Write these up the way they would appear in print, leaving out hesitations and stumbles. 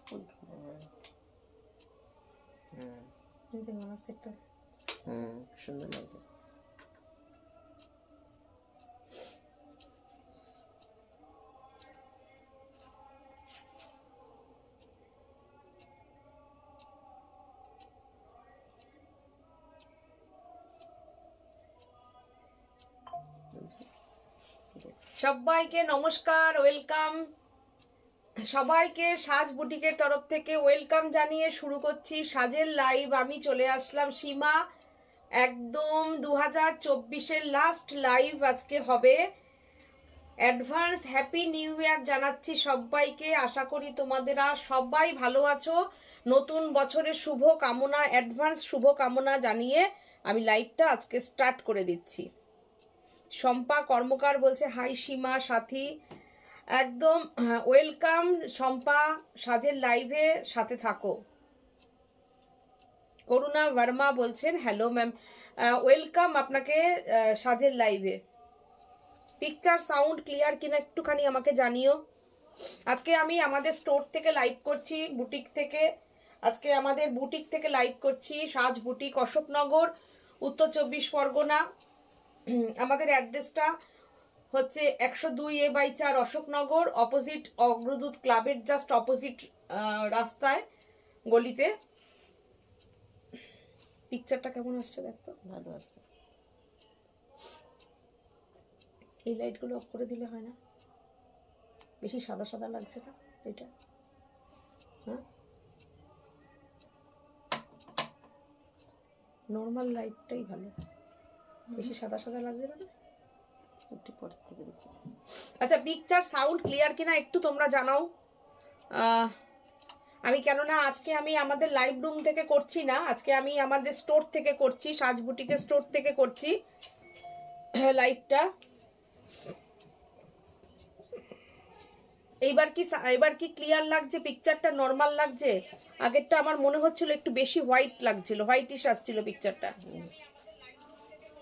সুন্দর লাগছে। সবাইকে নমস্কার, ওয়েলকাম। সবাইকে সাজ বুটিকের তরফ থেকে ওয়েলকাম জানিয়ে শুরু করছি সাজের লাইভ। আমি চলে আসলাম সীমা, একদম 2024-এর লাস্ট লাইভ আজকে হবে। অ্যাডভান্স হ্যাপি নিউ ইয়ার জানাচ্ছি সবাইকে। আশা করি তোমাদেরা সবাই ভালো আছো। নতুন বছরের শুভ কামনা, অ্যাডভান্স শুভ কামনা জানিয়ে আমি লাইভটা আজকে স্টার্ট করে দিচ্ছি। শম্পা কর্মকার বলছে হাই সীমা সাথী, একদম ওয়েলকাম শম্পা, সাজের লাইভে সাথে থাকো। করুণা ভার্মা বলছেন হ্যালো ম্যাম, ওয়েলকাম আপনাকে সাজের লাইভে। পিকচার সাউন্ড ক্লিয়ার কিনা একটুখানি আমাকে জানিও। আজকে আমি আমাদের স্টোর থেকে লাইভ করছি, বুটিক থেকে। আজকে আমাদের বুটিক থেকে লাইভ করছি, সাজ বুটিক, অশোকনগর, উত্তর 24 পরগনা। আমাদের অ্যাড্রেসটা হচ্ছে 102A/4 অশোকনগর, অপোজিট অগ্রদূত ক্লাবের জাস্ট অপোজিট রাস্তায়, গলিতে। পিকচারটা কেমন আসছে দেখতো? ভালো আসছে। এই লাইটগুলো অফ করে দিলে হয় না? বেশি সাদা সাদা লাগছে না এটা? হ্যাঁ, নর্মাল লাইটটাই ভালো, বেশি সাদা সাদা লাগছে না? একটু পরের থেকে দেখি। আচ্ছা, পিকচার সাউন্ড ক্লিয়ার কিনা একটু তোমরা জানাও। আমি কেননা আজকে আমি আমাদের লাইভ রুম থেকে করছি না, আজকে আমি আমাদের স্টোর থেকে করছি, সাজ বুটিকের স্টোর থেকে করছি লাইভটা। এবার কি ক্লিয়ার লাগছে? পিকচারটা নর্মাল লাগছে? আগেরটা আমার মনে হচ্ছিল একটু বেশি হোয়াইট লাগছিল, হোয়াইটিশ আসছিল পিকচারটা।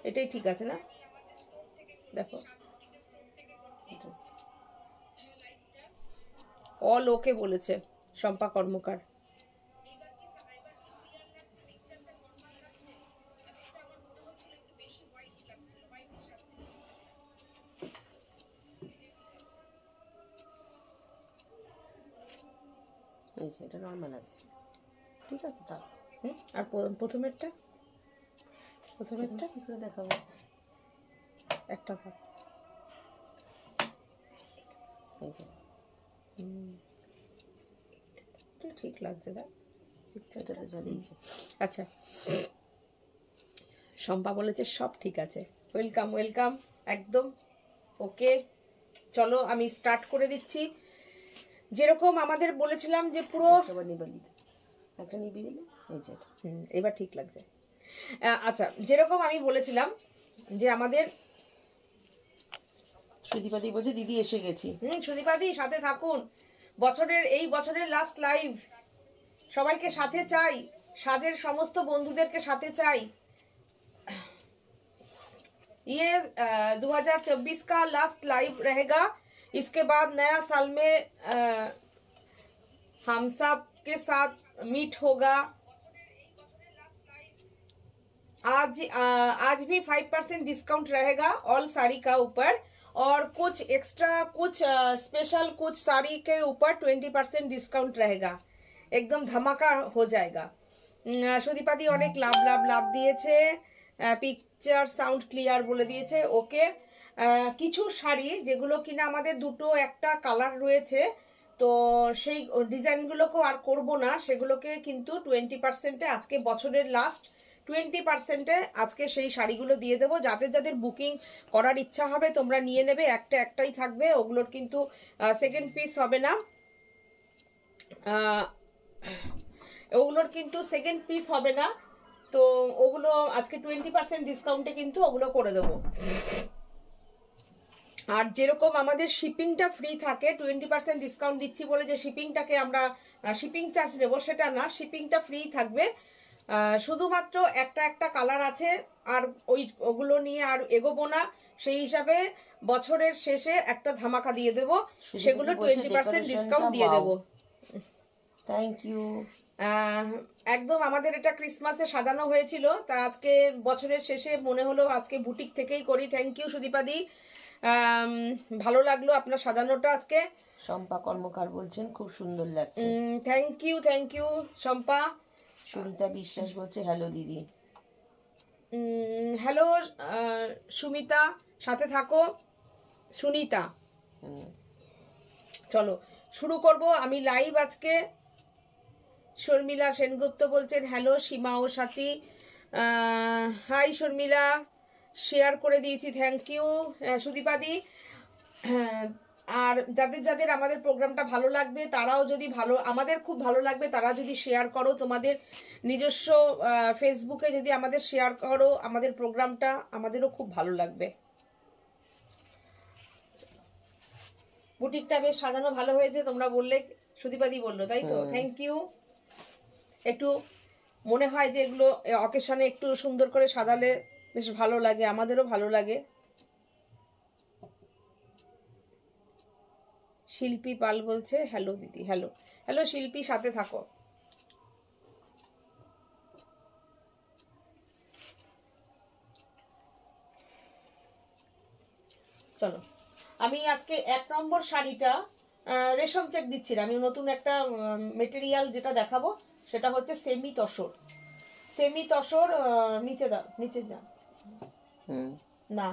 এটাই ঠিক আছে না? দেখো অল ওকে বলেছে শম্পা কর্মকার। এটা নর্মাল আছে, ঠিক আছে। তা আর প্রথমেরটা কি করে দেখাবো? একটা থাক। ঠিক লাগছে, দেখ পিকচারটা তো জ্বালিয়েছে। আচ্ছা, শম্পা বলেছে সব ঠিক আছে। ওয়েলকাম ওয়েলকাম, একদম ওকে। চলো আমি স্টার্ট করে দিচ্ছি। যেরকম আমাদের বলেছিলাম যে পুরো একটা নিবি দিলে এবার ঠিক লাগছে। আচ্ছা, যেরকম আমি বলেছিলাম যে আমাদের সুদীপাদি বলছে দিদি এসে গেছি। সুদীপাদি সাথে থাকুন। এই বছরের লাস্ট লাইভ, সবাইকে সাথে চাই, সাজের সমস্ত বন্ধুদেরকে সাথে চাই। ये 2024 का लास्ट लाइव रहेगा। इसके बाद नया साल में हम सब के साथ मीट होगा। आज भी 5% डिस्काउंट रहेगा ऑल साड़ी का ऊपर, और कुछ एक्स्ट्रा, कुछ स्पेशल, कुछ साड़ी के ऊपर 20% डिस्काउंट रहेगा। एकदम धमाका हो जाएगा। সুদীপাদি অনেক লাভ দিয়েছে। পিকচার সাউন্ড ক্লিয়ার বলে দিয়েছে, ওকে। কিছু শাড়ি যেগুলো কিনা আমাদের দুটো একটা কালার রয়েছে, তো সেই ডিজাইনগুলোকেও আর করব না, সেগুলোকে কিন্তু 20%-এ আজকে বছরের লাস্ট 20%-এ আজকে সেই শাড়িগুলো দিয়ে দেবো। যাদের বুকিং করার ইচ্ছা হবে তোমরা নিয়ে নেবে, একটাই থাকবে, ওগুলোর কিন্তু সেকেন্ড পিস হবে না। ওগুলোর কিন্তু সেকেন্ড পিস হবে না, তো ওগুলো আজকে 20% ডিসকাউন্টে কিন্তু ওগুলো করে দেবো। আর যেরকম আমাদের শিপিংটা ফ্রি থাকে, 20% ডিসকাউন্ট দিচ্ছি বলে যে শিপিংটাকে আমরা শিপিং চার্জ নেবো সেটা না, শিপিংটা ফ্রি থাকবে। শুধুমাত্র একটা কালার আছে, আর ওগুলো নিয়ে আর এগোবো না। সেই হিসাবে বছরের শেষে একটা ধামাকা দিয়ে দেবো, সেগুলো 20% ডিসকাউন্ট দিয়ে দেবো। Thank you. একদম আমাদের এটা ক্রিসমাসে সাজানো হয়েছিল, তা আজকে বছরের শেষে মনে হলো আজকে বুটিক থেকেই করি। থ্যাংক ইউ সুদীপাদি, ভালো লাগলো আপনার সাজানোটা আজকে। শম্পা কর্মকার বলছেন খুব সুন্দর লাগছে। Thank you Shampa. সুনিতা বিশ্বাস বলছে হ্যালো দিদি। হ্যালো সুমিতা, সাথে থাকো সুনিতা। চলো শুরু করব আমি লাইভ আজকে। শর্মিলা সেনগুপ্ত বলছেন হ্যালো। সীমা ও সাথী, হাই শর্মিলা, শেয়ার করে দিয়েছি, থ্যাংক ইউ সুদীপাদি। আর যাদের যাদের আমাদের প্রোগ্রামটা ভালো লাগবে তারাও যদি আমাদের খুব ভালো লাগবে তারা যদি শেয়ার করো, তোমাদের নিজস্ব ফেসবুকে যদি আমাদের শেয়ার করো আমাদের প্রোগ্রামটা, আমাদেরও খুব ভালো লাগবে। বুটিকটা বেশ সাজানো ভালো হয়েছে তোমরা বললে, সুদীপাদি বললো, তাই তো? Thank you. একটু মনে হয় যে এগুলো অকেশনে একটু সুন্দর করে সাজালে বেশ ভালো লাগে, আমাদেরও ভালো লাগে। শিল্পী পাল বলছে হ্যালো দিদি। হ্যালো হ্যালো শিল্পী, সাথে থাকো। চলো আমি আজকে 1 নম্বর শাড়িটা রেশম চেক দিচ্ছি, আমি নতুন একটা মেটেরিয়াল যেটা দেখাবো সেটা হচ্ছে সেমি তসর। সেমি তসর, নিচে দাও, নিচে যা, না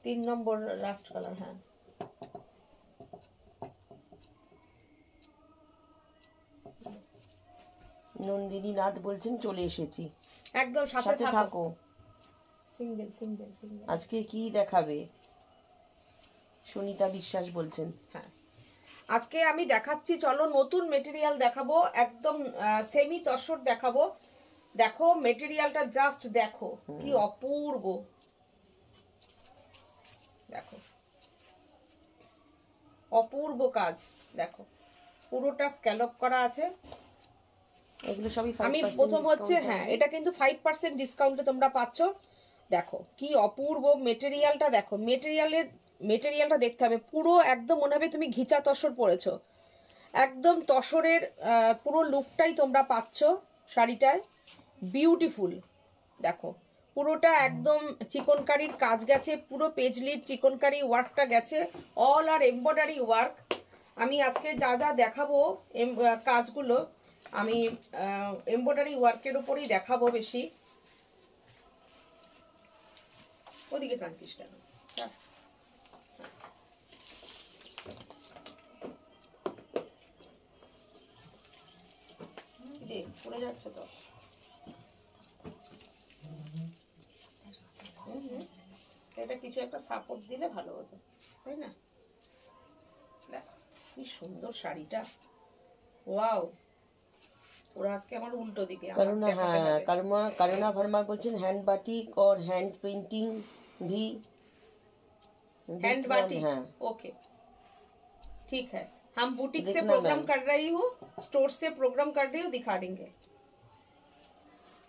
3 নম্বর লাস্ট কালার। হ্যাঁ নন্দিনী নাথ বলছেন চলে এসেছি, একদম সাথে থাকো। Single single single. আজকে কি দেখাবে? সুনিতা বিশ্বাস বলছেন। হ্যাঁ আজকে আমি দেখাচ্ছি, চলো নতুন মেটেরিয়াল দেখাবো, একদম সেমি তসর দেখাবো। দেখো মেটেরিয়ালটা জাস্ট দেখো কি অপূর্ব, দেখো অপূর্ব কাজ, দেখো পুরোটা স্ক্যালপ করা আছে। এগুলো সবই আমি প্রথম হচ্ছে, হ্যাঁ এটা কিন্তু 5% ডিসকাউন্টে তোমরা পাচ্ছ। দেখো কি অপূর্ব মেটেরিয়ালটা, দেখো মেটেরিয়ালটা দেখতে হবে, পুরো একদম মনে হবে তুমি ঘিচা তসর পরেছো, একদম তসরের পুরো লুকটাই তোমরা পাচ্ছ শাড়িটায়। বিউটিফুল, দেখো পুরোটা একদম চিকনকারির কাজ গেছে, পুরো পেজলির চিকনকারি ওয়ার্কটা গেছে, অল আর এমব্রয়ডারি ওয়ার্ক। আমি আজকে যা যা দেখাবো কাজগুলো আমি এমব্রয়ডারি ওয়ার্কের উপরেই দেখাবো বেশি। ওদিকে টানছিস কেন? পড়ে যাচ্ছে তো। এটা কিছু একটা সাপোর্ট দিলে ভালো হতো, তাই না? দেখো কি সুন্দর শাড়িটা, ওয়াও। ওরা আজকে আমার উল্টো দিকে, করুণা, হ্যাঁ করুণা ভার্মা বলছেন हैंड बाटिक और हैंड पेंटिंग भी। हैंड बाटिक, ओके ठीक है। हम बुटीक से प्रोग्राम कर रही हूँ, स्टोर से प्रोग्राम कर रही हूँ, दिखा देंगे।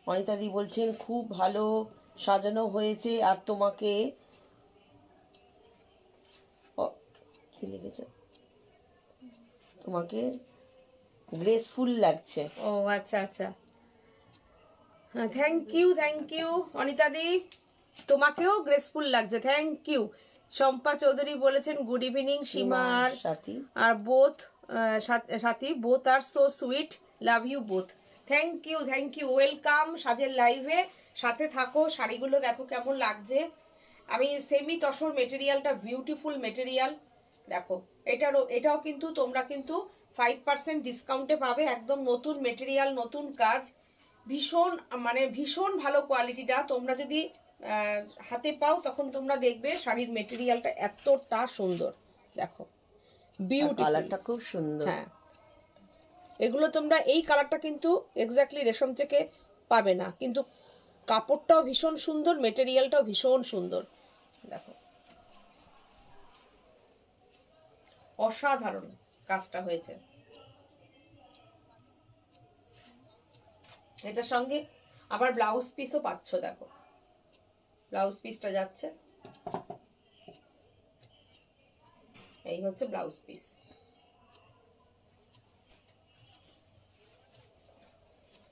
অনিতা দি বলছেন খুব ভালো সাজানো হয়েছে আর তোমাকে কি লিখেছে, তোমাকে গ্রেসফুল লাগছে। ও আচ্ছা আচ্ছা, থ্যাংক ইউ অনিতা দি, তোমাকেও গ্রেসফুল লাগছে, থ্যাংক ইউ। শম্পা চৌধুরী বলেছেন গুড ইভিনিং সীমা আর both Sathi, both are so sweet, love you both. Thank you, welcome সাজের লাইভে, সাথে থাকো। শাড়িগুলো দেখো কেমন লাগছে। আমি সেমি তসর মেটেরিয়ালটা বিউটিফুল মেটেরিয়াল, দেখো এটাও কিন্তু তোমরা কিন্তু 5% ডিসকাউন্টে পাবে, একদম নতুন মেটেরিয়াল, নতুন কাজ, ভীষণ মানে ভীষণ ভালো কোয়ালিটিটা। তোমরা যদি হাতে পাও তখন তোমরা দেখবে শাড়ির মেটেরিয়ালটা এতটা সুন্দর, দেখো বিউটিফুল, কালারটা খুব সুন্দর। হ্যাঁ এগুলো তোমরা এই কালারটা কিন্তু এক্স্যাক্টলি রেশম থেকে পাবে না, কিন্তু কাপড়টাও ভীষণ সুন্দর, মেটেরিয়ালটাও ভীষণ সুন্দর, দেখো অসাধারণ কাজটা হয়েছে। এটার সঙ্গে আবার ব্লাউজ পিসও পাচ্ছ, দেখো ব্লাউজ পিসটা যাচ্ছে, এই হচ্ছে ব্লাউজ পিস।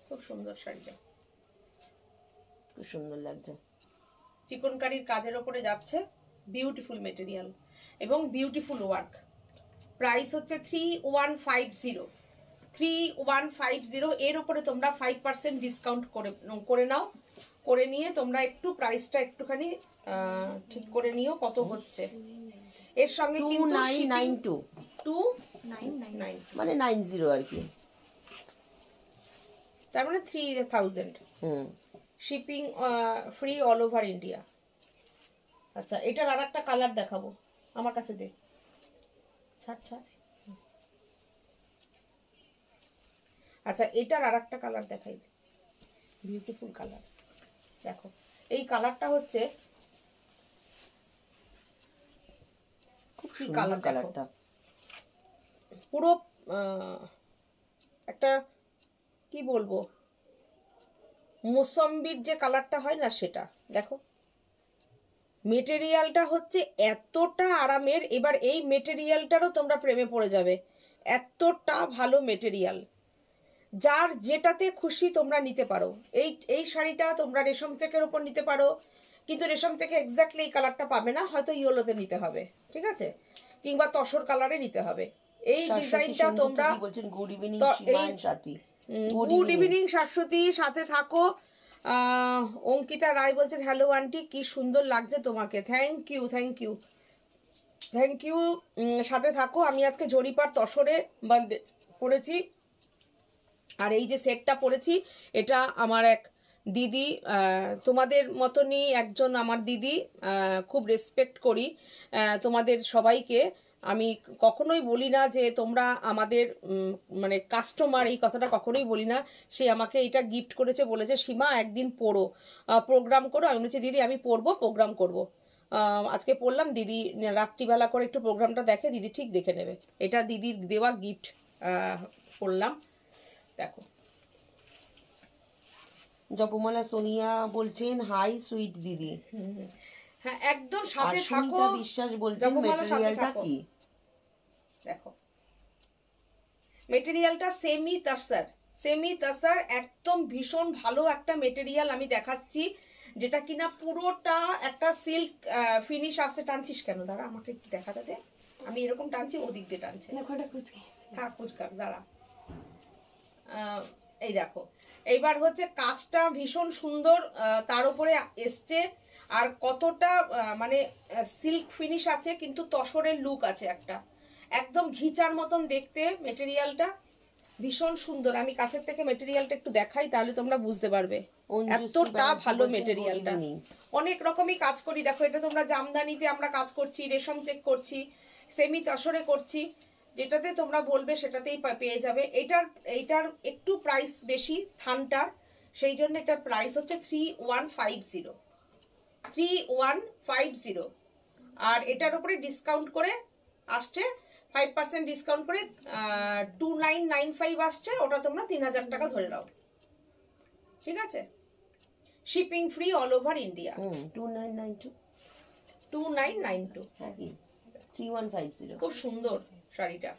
খুব সুন্দর শাড়িটা, খুব সুন্দর লাগছে। চিকনকারির কাজের ওপরে যাচ্ছে, বিউটিফুল মেটেরিয়াল এবং বিউটিফুল ওয়ার্ক। প্রাইস হচ্ছে 3150, 3150। এর উপরে তোমরা 5% ডিসকাউন্ট করে নাও, করে নিয়ে তোমরা একটু প্রাইসটা একটুখানি ঠিক করে নিও কত হচ্ছে। এর সঙ্গে কিন্তু 2992 299 মানে 90 আর কি, তার মানে 3000 shipping free all over India. আচ্ছা, এটার আর একটা কালার দেখাবো, আমার কাছে দে, ছাড় ছাড়। আচ্ছা, এটার আর একটা কালার দেখাই, বিউটিফুল কালার। দেখো এই কালারটা হচ্ছে খুব সুন্দর কালারটা, পুরো একটা কি বলবো, মৌসম্বির যে কালারটা হয় না সেটা। দেখো মেটেরিয়ালটা হচ্ছে এতটা আরামের, এবার এই মেটেরিয়ালটারও তোমরা প্রেমে পড়ে যাবে, এতটা ভালো মেটেরিয়াল। যার যেটাতে খুশি তোমরা নিতে পারো। এই শাড়িটা তোমরা রেশম চেকের উপর নিতে পারো, কিন্তু রেশম চেকে এক্স্যাক্টলি এই কালারটা পাবে না, হয়তো ইয়েলোতে নিতে হবে, ঠিক আছে, কিংবা তসর কালারে নিতে হবে। এই ডিজাইনটা তোমরা বলছেন গুড ইভিনিং সাথী, গুড ইভিনিং শাশ্বতী, সাথে থাকো। অঙ্কিতা রায় বলছেন হ্যালো আন্টি, কি সুন্দর লাগছে তোমাকে, thank you thank you thank you. সাথে থাকো। আমি আজকে জরিপার তসরে বান্ধে পড়েছি, আর এই যে সেটটা পরেছি এটা আমার এক দিদি, তোমাদের মতনই একজন আমার দিদি, খুব রেসপেক্ট করি তোমাদের সবাইকে। আমি কখনোই বলি না যে তোমরা আমাদের মানে কাস্টমার, এই কথাটা কখনোই বলি না। সে আমাকে এটা গিফট করেছে, বলেছে সীমা একদিন পড়ো, প্রোগ্রাম করো। আমি বলেছি দিদি আমি পড়বো, প্রোগ্রাম করব। আজকে পড়লাম, দিদি রাত্রিবেলা করে একটু প্রোগ্রামটা দেখে, দিদি ঠিক দেখে নেবে। এটা দিদির দেওয়া গিফট, পড়লাম। দেখো জপমালা সোনিয়া বলছেন হাই সুইট দিদি। হ্যাঁ একদম সাথে থাকো। সুনিতা বিশ্বাস বলছেন মেটেরিয়ালটা কি? দেখো মেটেরিয়ালটা সেমি তাসার, একদম ভীষণ ভালো একটা মেটেরিয়াল আমি দেখাচ্ছি, যেটা কিনা পুরোটা একটা সিল্ক ফিনিশ আসছে। টানছিস কেন? দাঁড়া আমাকে একটু দেখাতে দে, আমি এরকম টানছি, ওদিক দিয়ে টানছে, থাক কুচকার, দাঁড়া। এই দেখো এইবার হচ্ছে কাজটা ভীষণ সুন্দর তার উপরে এসছে, আর কতটা মানে সিল্ক ফিনিশ আছে, কিন্তু তসরের লুক আছে একটা, একদম ঘিচার মতন দেখতে মেটেরিয়ালটা, ভীষণ সুন্দর। আমি কাছের থেকে মেটেরিয়ালটা একটু দেখাই, তাহলে তোমরা বুঝতে পারবে এতটা ভালো মেটেরিয়ালটা। অনেক রকমই কাজ করি, দেখো এটা তোমরা জামদানিতে আমরা কাজ করছি, রেশম চেক করছি, সেমি তসরে করছি, যেটাতে তোমরা বলবে সেটাতেই পেয়ে যাবে। এইটার একটু প্রাইস বেশি থানটার, সেই জন্য এটার প্রাইস হচ্ছে 3150, আর এটার উপরে ডিসকাউন্ট করে আসছে 5% ডিসকাউন্ট করে 2995 আসছে, ওটা তোমরা 3000 টাকা ধরে নাও, ঠিক আছে। Shipping free all over India. 2992 3150, খুব সুন্দর শাড়িটা।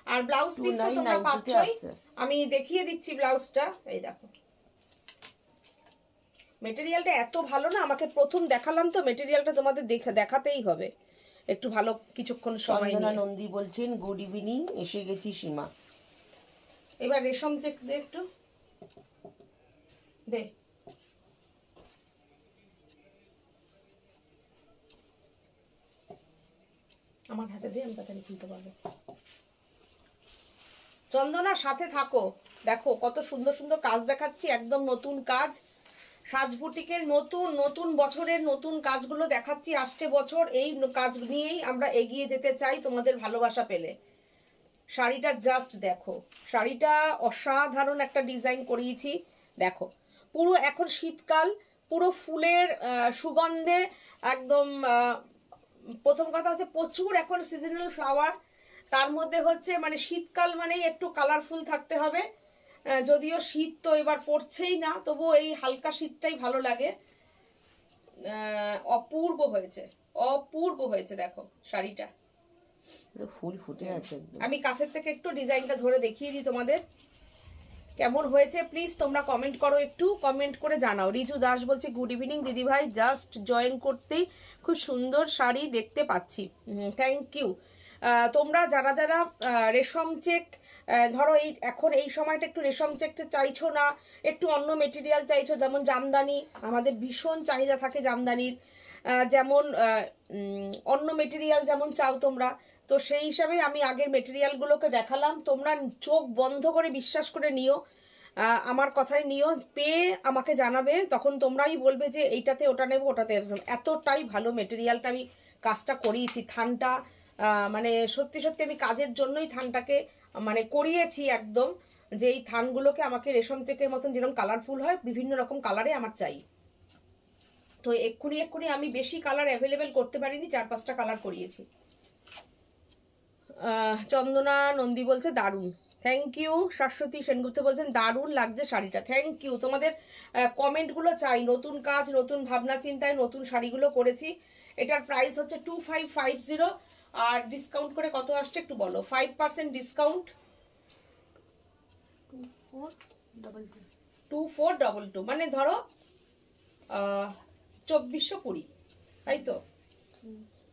আর ব্লাউজ পিস তো তোমরা পাচ্ছই, আমি দেখিয়ে দিচ্ছি ব্লাউজটা। এই দেখো মেটেরিয়ালটা এত ভালো না, আমাকে প্রথম দেখালাম তো, মেটেরিয়ালটা তোমাদের দেখাতেই হবে একটু ভালো কিছুক্ষণ সময় নিয়ে। নন্দী বলছেন গুড ইভিনিং, এসে গেছি সীমা। এবার রেশম চেক দে একটু, দে। আমার হাতে দে, আমি তাড়াতাড়ি খুলতে পারবো। চন্দনার সাথে থাকো, দেখো কত সুন্দর সুন্দর কাজ দেখাচ্ছি, একদম নতুন কাজ, সাজ বুটিকের নতুন বছরের নতুন কাজগুলো দেখাচ্ছি। আসছে বছর এই কাজ নিয়েই আমরা এগিয়ে যেতে চাই, তোমাদের ভালোবাসা পেলে। শাড়িটা জাস্ট দেখো, শাড়িটা অসাধারণ একটা ডিজাইন করিয়েছি। দেখো পুরো এখন শীতকাল, পুরো ফুলের সুগন্ধে একদম। প্রথম কথা হচ্ছে প্রচুর এখন সিজনাল ফ্লাওয়ার, তার মধ্যে হচ্ছে মানে শীতকাল মানেই একটু কালারফুল থাকতে হবে। যদিও শীত তো এবার পড়ছেই না, তবু এই হালকা শীতটাই ভালো লাগে। অপূর্ব হয়েছে, অপূর্ব হয়েছে। দেখো শাড়িটা ফুল ফুটে আছে। আমি কাছের থেকে একটু ডিজাইনটা ধরে দেখিয়ে দিই তোমাদের। কেমন হয়েছে প্লিজ তোমরা কমেন্ট করো, একটু কমেন্ট করে জানাও। রিজু দাস বলছে গুড ইভিনিং দিদি ভাই, জাস্ট জয়েন করতেই খুব সুন্দর শাড়ি দেখতে পাচ্ছি। Thank you. তোমরা যারা যারা রেশম চেক, ধরো এই এখন এই সময়টা একটু রেশম চেকটা চাইছো না, একটু অন্য মেটেরিয়াল চাইছো, যেমন জামদানি, আমাদের ভীষণ চাহিদা থাকে জামদানির, যেমন অন্য মেটেরিয়াল যেমন চাও তোমরা, তো সেই হিসাবে আমি আগের মেটেরিয়ালগুলোকে দেখালাম। তোমরা চোখ বন্ধ করে বিশ্বাস করে নিও, আমার কথায় নিও, পেয়ে আমাকে জানাবে, তখন তোমরাই বলবে যে এইটাতে ওটা নেবো ওটাতে। এতটাই ভালো মেটেরিয়ালটা আমি কাজটা করিয়েছি, থানটা মানে সত্যি সত্যি আমি কাজের জন্যই থানটাকে মানে করিয়েছি একদম, যে এই থানগুলোকে আমাকে রেশম চেকের মতন যেরকম কালারফুল হয় বিভিন্ন রকম কালারে আমার চাই। তো এক্ষুনি আমি বেশি কালার অ্যাভেলেবেল করতে পারিনি, 4-5টা কালার করিয়েছি। চন্দনা নন্দী বলছে দারুণ, থ্যাংক ইউ। শাশ্বতী সেনগুপ্ত বলছেন দারুণ লাগছে শাড়িটা, থ্যাংক ইউ। তোমাদের কমেন্টগুলো চাই, নতুন কাজ, নতুন ভাবনা চিন্তায় নতুন শাড়িগুলো করেছি। এটার প্রাইস হচ্ছে 2550, আর ডিসকাউন্ট করে কত আসছে একটু বলো। 5% ডিসকাউন্ট, 2422, মানে ধরো 2420, তাই তো।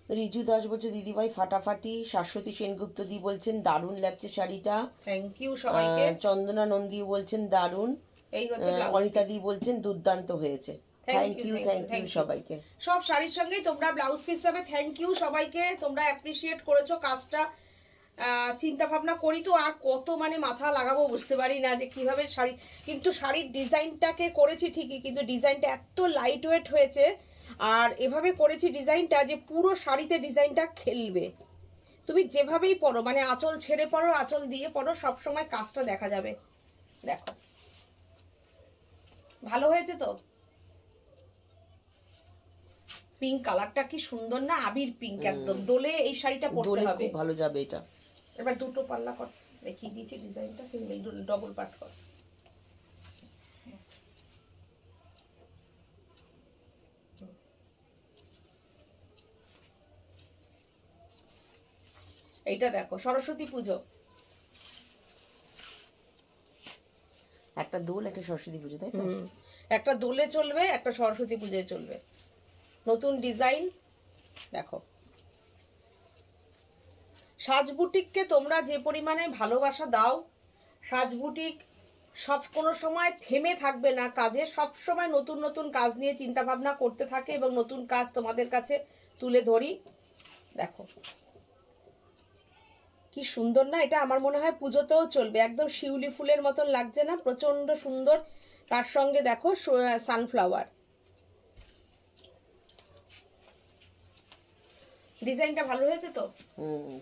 রিজু দাস বলছে দিদি ভাই ফাটাফাটি। শাশ্বতী সেনগুপ্ত দি বলছেন দারুণ লাগছে শাড়িটা, থ্যাংক ইউ সবাইকে। চন্দনা নন্দী বলছেন দারুণ, এই হচ্ছে অনিতা দি বলছেন দুর্দান্ত হয়েছে। থ্যাংক ইউ সবাইকে। সব শাড়ির সঙ্গেই তোমরা ব্লাউজ পিস পাবে। থ্যাংক ইউ সবাইকে, তোমরা অ্যাপ্রিসিয়েট করেছো কাজটা। চিন্তা ভাবনা করি তো আর কত মানে মাথা লাগাবো বুঝতে পারি না যে কিভাবে শাড়ি, কিন্তু শাড়ির ডিজাইনটাকে করেছি ঠিকই, কিন্তু ডিজাইনটা এত লাইট ওয়েট হয়েছে আর এভাবে করেছি ডিজাইনটা যে পুরো শাড়িতে ডিজাইনটা খেলবে। তুমি যেভাবেই পরো, মানে আঁচল ছেড়ে পরো, আঁচল দিয়ে পরো, সবসময় কাজটা দেখা যাবে। দেখো ভালো হয়েছে তো। পিঙ্ক কালারটা কি সুন্দর না, আবির পিঙ্ক, একদম দোলে এই শাড়িটা পরতে হবে, খুব ভালো যাবে এটা। এবার দুটো পাল্লা কর, দেখিয়ে দিয়েছি ডিজাইনটা, সিঙ্গেল ডবল পার্ট কর। এইটা দেখো সরস্বতী পুজো, একটা দোল একটা সরস্বতী পুজো, তাই তো? একটা দোলে চলবে, একটা সরস্বতী পুজোয় চলবে, নতুন ডিজাইন। দেখো সাজ বুটিককে তোমরা যে পরিমাণে ভালোবাসা দাও, সাজ বুটিক সব কোনো সময় থেমে থাকবে না কাজে, সব সময় নতুন নতুন কাজ নিয়ে চিন্তা ভাবনা করতে থাকে এবং নতুন কাজ তোমাদের কাছে তুলে ধরি। দেখো কি সুন্দর না এটা, আমার মনে হয় পুজোতেও চলবে, একদম শিউলি ফুলের মতন লাগছে না, প্রচন্ড সুন্দর। তার সঙ্গে দেখো সানফ্লাওয়ার, ডিজাইনটা ভালো হয়েছে তো?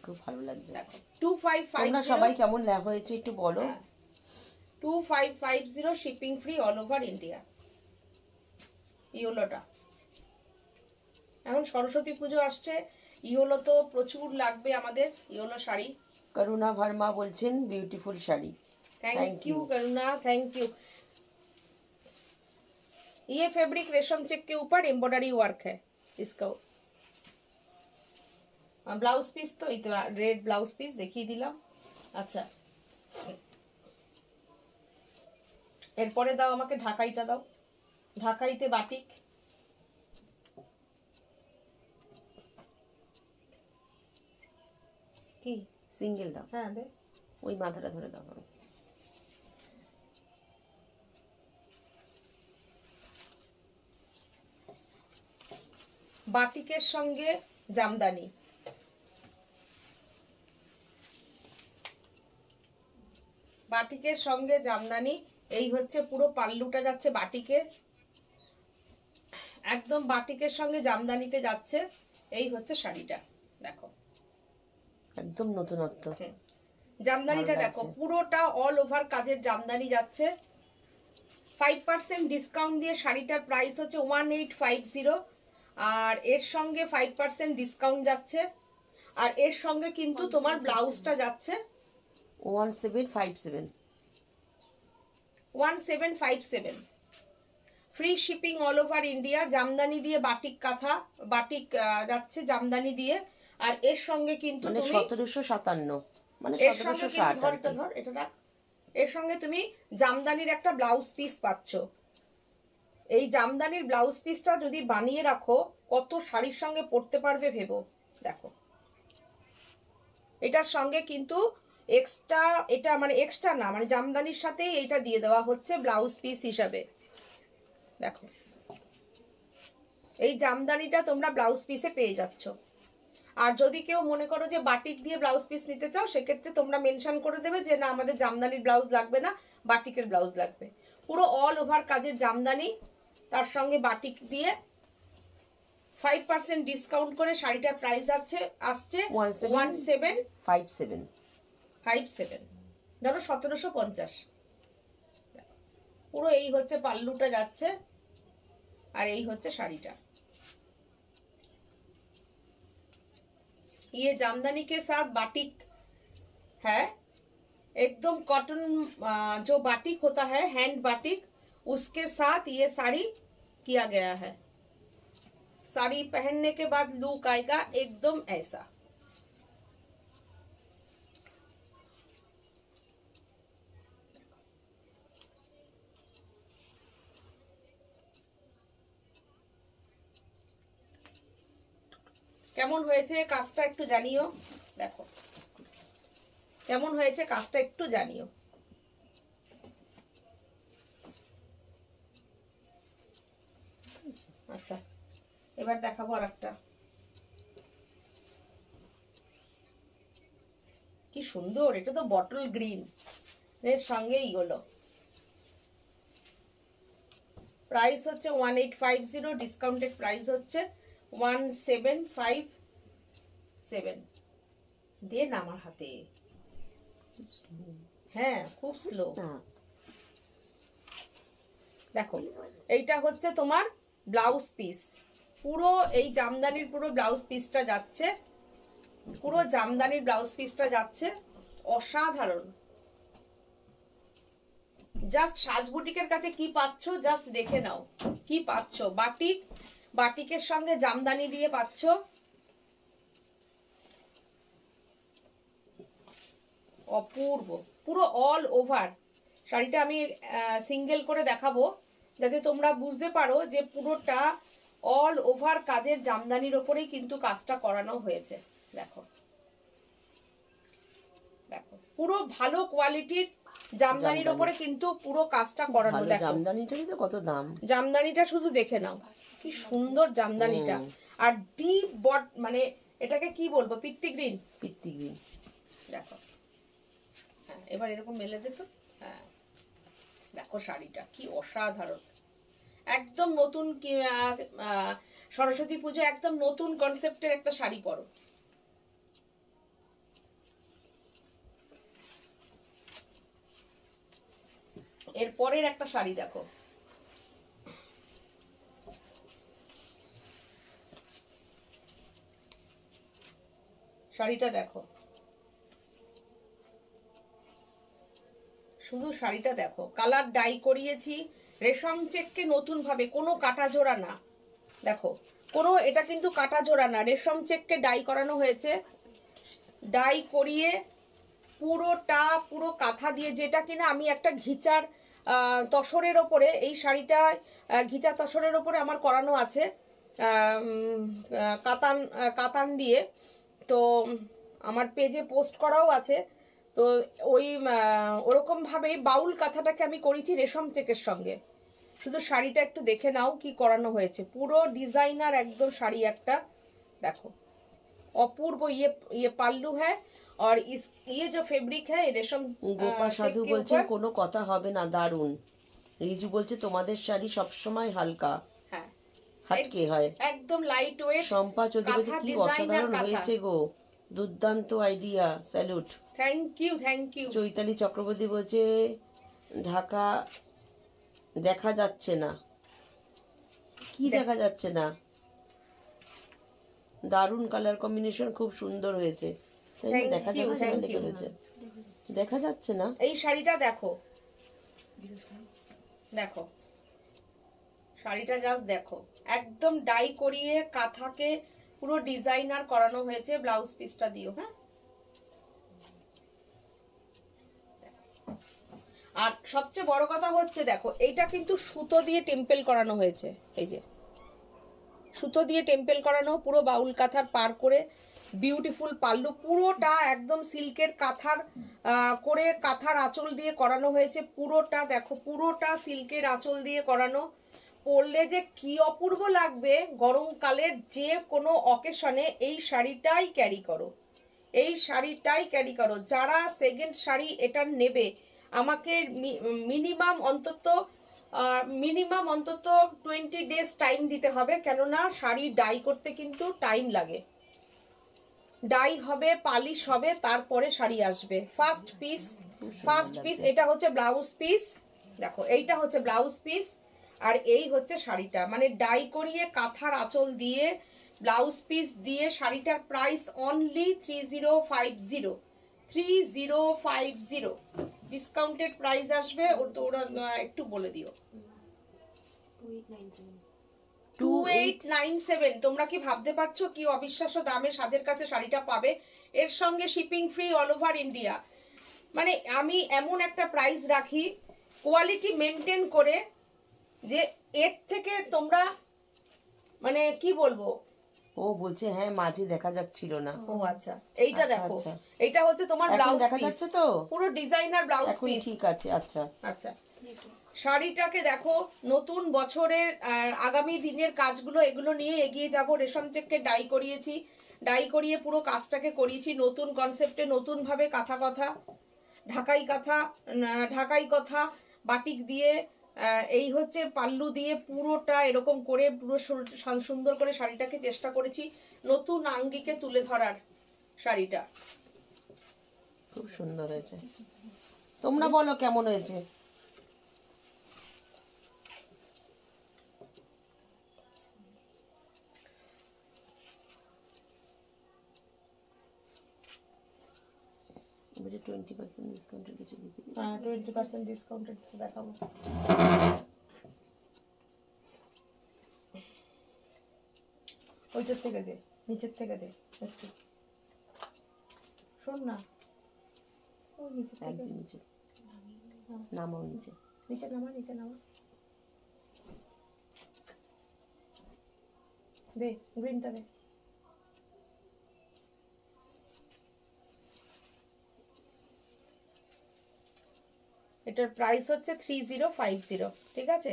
খুব ভালো লাগছে। দেখো 2550, সবাই কেমন হয়েছে একটু বলো। 2550 shipping free all over India. ইয়োলোটা এখন সরস্বতী পুজো আসছে, ইয়োলো তো প্রচুর লাগবে আমাদের, ইয়োলো শাড়ি। করুণা ভার্মা বলছেন beautiful sari, thank you Karuna, thank you. ये फैब्रिक रेशम चेक के ऊपर एम्ब्रॉयडरी वर्क है इसका। ब्लाउज पीस तो रेड ब्लाउज पीस देखिए दिलाम। अच्छा এরপরে দাও আমাকে ঢাকাইটা দাও, ঢাকাইতে বাটিক। কি সিঙ্গেল দাও? হ্যাঁ দে, ওই মাথাটা ধরে দাও। বাটিকের সঙ্গে জামদানি, বাটিকের সঙ্গে জামদানি, এই হচ্ছে পুরো পাল্লুটা যাচ্ছে বাটিকের, একদম বাটিকের সঙ্গে জামদানিতে যাচ্ছে। এই হচ্ছে শাড়িটা, দেখো একদম নতুনত্ব। জামদানিটা দেখো পুরোটা অল ওভার কাজের জামদানি যাচ্ছে। 5% ডিসকাউন্ট দিয়ে শাড়িটার প্রাইস হচ্ছে 1850, আর এর সঙ্গে 5% ডিসকাউন্ট যাচ্ছে, আর এর সঙ্গে কিন্তু তোমার ব্লাউজটা যাচ্ছে 1757 free shipping all over India. Jamdani দিয়ে বাটিক কাঁথা, বাটিক যাচ্ছে জামদানি দিয়ে, আর এর সঙ্গে কিন্তু 1757, মানে 1760। ধর এটা এর সঙ্গে তুমি জামদানির একটা ব্লাউজ পিস পাচ্ছ। এই জামদানির ব্লাউজ পিসটা যদি বানিয়ে রাখো কত শাড়ির সঙ্গে পরতে পারবে ভেবো। দেখো এটার সঙ্গে কিন্তু এক্সট্রা, এটা মানে এক্সট্রা না, মানে জামদানির সাথেই এটা দিয়ে দেওয়া হচ্ছে ব্লাউজ পিস হিসাবে। দেখো এই জামদানিটা তোমরা ব্লাউজ পিসে পেয়ে যাচ্ছ। আর যদি কেউ মনে করো যে বাটিক দিয়ে ব্লাউজ পিস নিতে চাও, সেক্ষেত্রে তোমরা মেনশন করে দেবে যে না আমাদের জামদানির ব্লাউজ লাগবে না, বাটিকের ব্লাউজ লাগবে। পুরো অল ওভার কাজের জামদানি, তার সঙ্গে বাটিক দিয়ে 5% ডিসকাউন্ট করে শাড়িটার প্রাইস আসছে 1757 ধরো 1750। পুরো এই হচ্ছে পাল্লুটা যাচ্ছে, আর এই হচ্ছে শাড়িটা। ये जामदानी के साथ बाटिक है, एकदम कॉटन जो बाटिक होता है हैंड बाटिक, उसके साथ ये साड़ी किया गया है। साड़ी पहनने के बाद लुक आएगा एकदम ऐसा। কেমন হয়েছে কাজটা একটু জানিও। দেখো কেমন হয়েছে কাজটা একটু জানিও। আচ্ছা এবার দেখাবো আর একটা। কি সুন্দর, এটা তো বটল গ্রিন এর সঙ্গেই হলো। প্রাইস হচ্ছে 1850, ডিসকাউন্টেড প্রাইস হচ্ছে 1757। দে না আমার হাতে। হ্যাঁ খুব স্লো। দেখো এইটা হচ্ছে তোমার ব্লাউজ পিস, পুরো এই জামদানির পুরো ব্লাউজ পিসটা যাচ্ছে, পুরো জামদানির ব্লাউজ পিসটা যাচ্ছে। অসাধারণ। জাস্ট সাজবুটিকের কাছে কি পাচ্ছ জাস্ট দেখে নাও। কি পাচ্ছ, বাটিক, বাটিকের সঙ্গে জামদানি দিয়ে পাচ্ছ। অপূর্ব, পুরো অল ওভার শাড়িটা আমি সিঙ্গেল করে দেখাবো যাতে তোমরা বুঝতে পারো যে পুরোটা অল ওভার কাজের জামদানির ওপরেই কিন্তু কাজটা করানো হয়েছে। দেখো দেখো পুরো ভালো কোয়ালিটির জামদানির ওপরে কিন্তু পুরো কাজটা করানো। দেখো জামদানিটাই তো কত দাম। জামদানিটা শুধু দেখে নাও কি সুন্দর জামদানিটা। আর ডিপ বট, মানে এটাকে কি বলবো, পিত্তি গ্রিন। পিত্তি গ্রিন। দেখো হ্যাঁ এবার এরকম মেলে দে তো। হ্যাঁ দেখো শাড়িটা কি অসাধারণ, একদম নতুন। সরস্বতী পুজো একদম নতুন কনসেপ্টের একটা শাড়ি পরো। এরপরের একটা শাড়ি দেখো, শাড়িটা দেখো, শুধু শাড়িটা দেখো। কালার ডাই করিয়েছি, রেশম চেককে নতুন ভাবে, কোনো কাটা জোড়া না। দেখো কোনো, এটা কিন্তু কাটা জোড়া না, রেশম চেককে ডাই করানো হয়েছে। ডাই করিয়ে পুরোটা পুরো কাঁথা দিয়ে, যেটা কিনা আমি একটা ঘিচার তসরের ওপরে, এই শাড়িটা ঘিচা তসরের ওপরে আমার করানো আছে কাতান কাতান দিয়ে। তো আমার পেজে পোস্ট করাও আছে। তো ওই ওরকম ভাবেই বাউল কাঁথাটাকে আমি করেছি রেশম চেকের সঙ্গে। শুধু শাড়িটা একটু দেখে নাও কি করানো হয়েছে, পুরো ডিজাইনার একদম শাড়ি একটা। দেখো অপূর্ব। ইয়ে পাল্লু হ্যাঁ, আর ইয়ে যে ফেব্রিক হ্যাঁ রেশম। গোপা সাধু বলছে কোনো কথা হবে না, দারুন। রিজু বলছে তোমাদের শাড়ি সবসময় হালকা, হ্যাঁ হাটকে হয়, একদম লাইট ওয়েট। শম্পা চৌধুরী বলছে কি অসাধারণ হয়েছে গো, দুর্দান্ত idea, salute. Thank you thank you. Chaitali Chakraborty বলছে ঢাকা দেখা যাচ্ছে না। কি দেখা যাচ্ছে না? দারুন কালার কম্বিনেশন, খুব সুন্দর হয়েছে। দেখা যাচ্ছে না, লেখা রয়েছে দেখা যাচ্ছে না। এই শাড়িটা দেখো, দেখো শাড়িটা জাস্ট দেখো, একদম ডাই করিয়ে কাঁথাকে পুরো ডিজাইনার করানো হয়েছে ব্লাউজ পিসটা দিও। হ্যাঁ আর সবচেয়ে বড় কথা হচ্ছে দেখো, এইটা কিন্তু সুতো দিয়ে টেম্পেল করানো হয়েছে। এই যে সুতো দিয়ে টেম্পেল করানো, পুরো বাউল কাঁথার পার করে বিউটিফুল পাল্লু, পুরোটা একদম সিল্কের কাঁথার করে কাঁথার আঁচল দিয়ে করানো হয়েছে। পুরোটা দেখো, পুরোটা সিল্কের আঁচল দিয়ে করানো। পরলে যে কি অপূর্ব লাগবে, গরমকালের যে কোনো অকেশনে এই শাড়িটাই ক্যারি করো, এই শাড়িটাই ক্যারি করো। যারা সেকেন্ড শাড়ি এটা নেবে, আমাকে মিনিমাম অন্তত 20 ডেজ টাইম দিতে হবে, কেননা শাড়ি ডাই করতে কিন্তু টাইম লাগে। ডাই হবে, পালিশ হবে, তারপরে শাড়ি আসবে। ফার্স্ট পিস এটা হচ্ছে ব্লাউজ পিস। দেখো এইটা হচ্ছে ব্লাউজ পিস, আর এই হচ্ছে শাড়িটা। মানে ডাই করিয়ে কাঁথার আঁচল দিয়ে ব্লাউজ পিস দিয়ে শাড়িটার প্রাইস অনলি 3050 ডিসকাউন্টেড প্রাইস আসবে। ওরা একটু বলে দিও। 2897। তোমরা কি ভাবতে পারছো কি অবিশ্বাস্য দামে সাজের কাছে শাড়িটা পাবে? এর সঙ্গে shipping free all over India. মানে আমি এমন একটা প্রাইস রাখি কোয়ালিটি মেনটেন করে, যে এর থেকে তোমরা মানে কি বলবো। ও বলছে হ্যাঁ মাঝে দেখা যাচ্ছিল না। ও আচ্ছা, এইটা দেখো, এইটা হচ্ছে তোমার ব্লাউজ দেখা পিস, যাচ্ছে তো পুরো ডিজাইনার ব্লাউজ এখন পিস। ঠিক আছে। আচ্ছা আচ্ছা, শাড়িটাকে দেখো, নতুন বছরের আগামী দিনের কাজগুলো এগুলো নিয়ে এগিয়ে যাব। রেশম চেককে ডাই করিয়েছি, ডাই করিয়ে পুরো কাজটাকে করিয়েছি নতুন কনসেপ্টে, নতুন ভাবে কাঁথা কথা, ঢাকাই কথা বাটিক দিয়ে, এই হচ্ছে পাল্লু দিয়ে পুরোটা এরকম করে পুরো সুন্দর করে শাড়িটাকে চেষ্টা করেছি নতুন আঙ্গিকে তুলে ধরার। শাড়িটা খুব সুন্দর হয়েছে। তোমরা বলো কেমন হয়েছে? এবারে 20% ডিসকাউন্টের কিছু দিতে। 20% ডিসকাউন্টেড দেখাবো। ওইটার থেকে দে, নিচের থেকে দে একটু, শোন না, ও নিচের থেকে নিচে নামাও, নিচে নিচে নামা, নিচে নামা, দে গ্রিনটা দে। এটার প্রাইস হচ্ছে 3050। ঠিক আছে,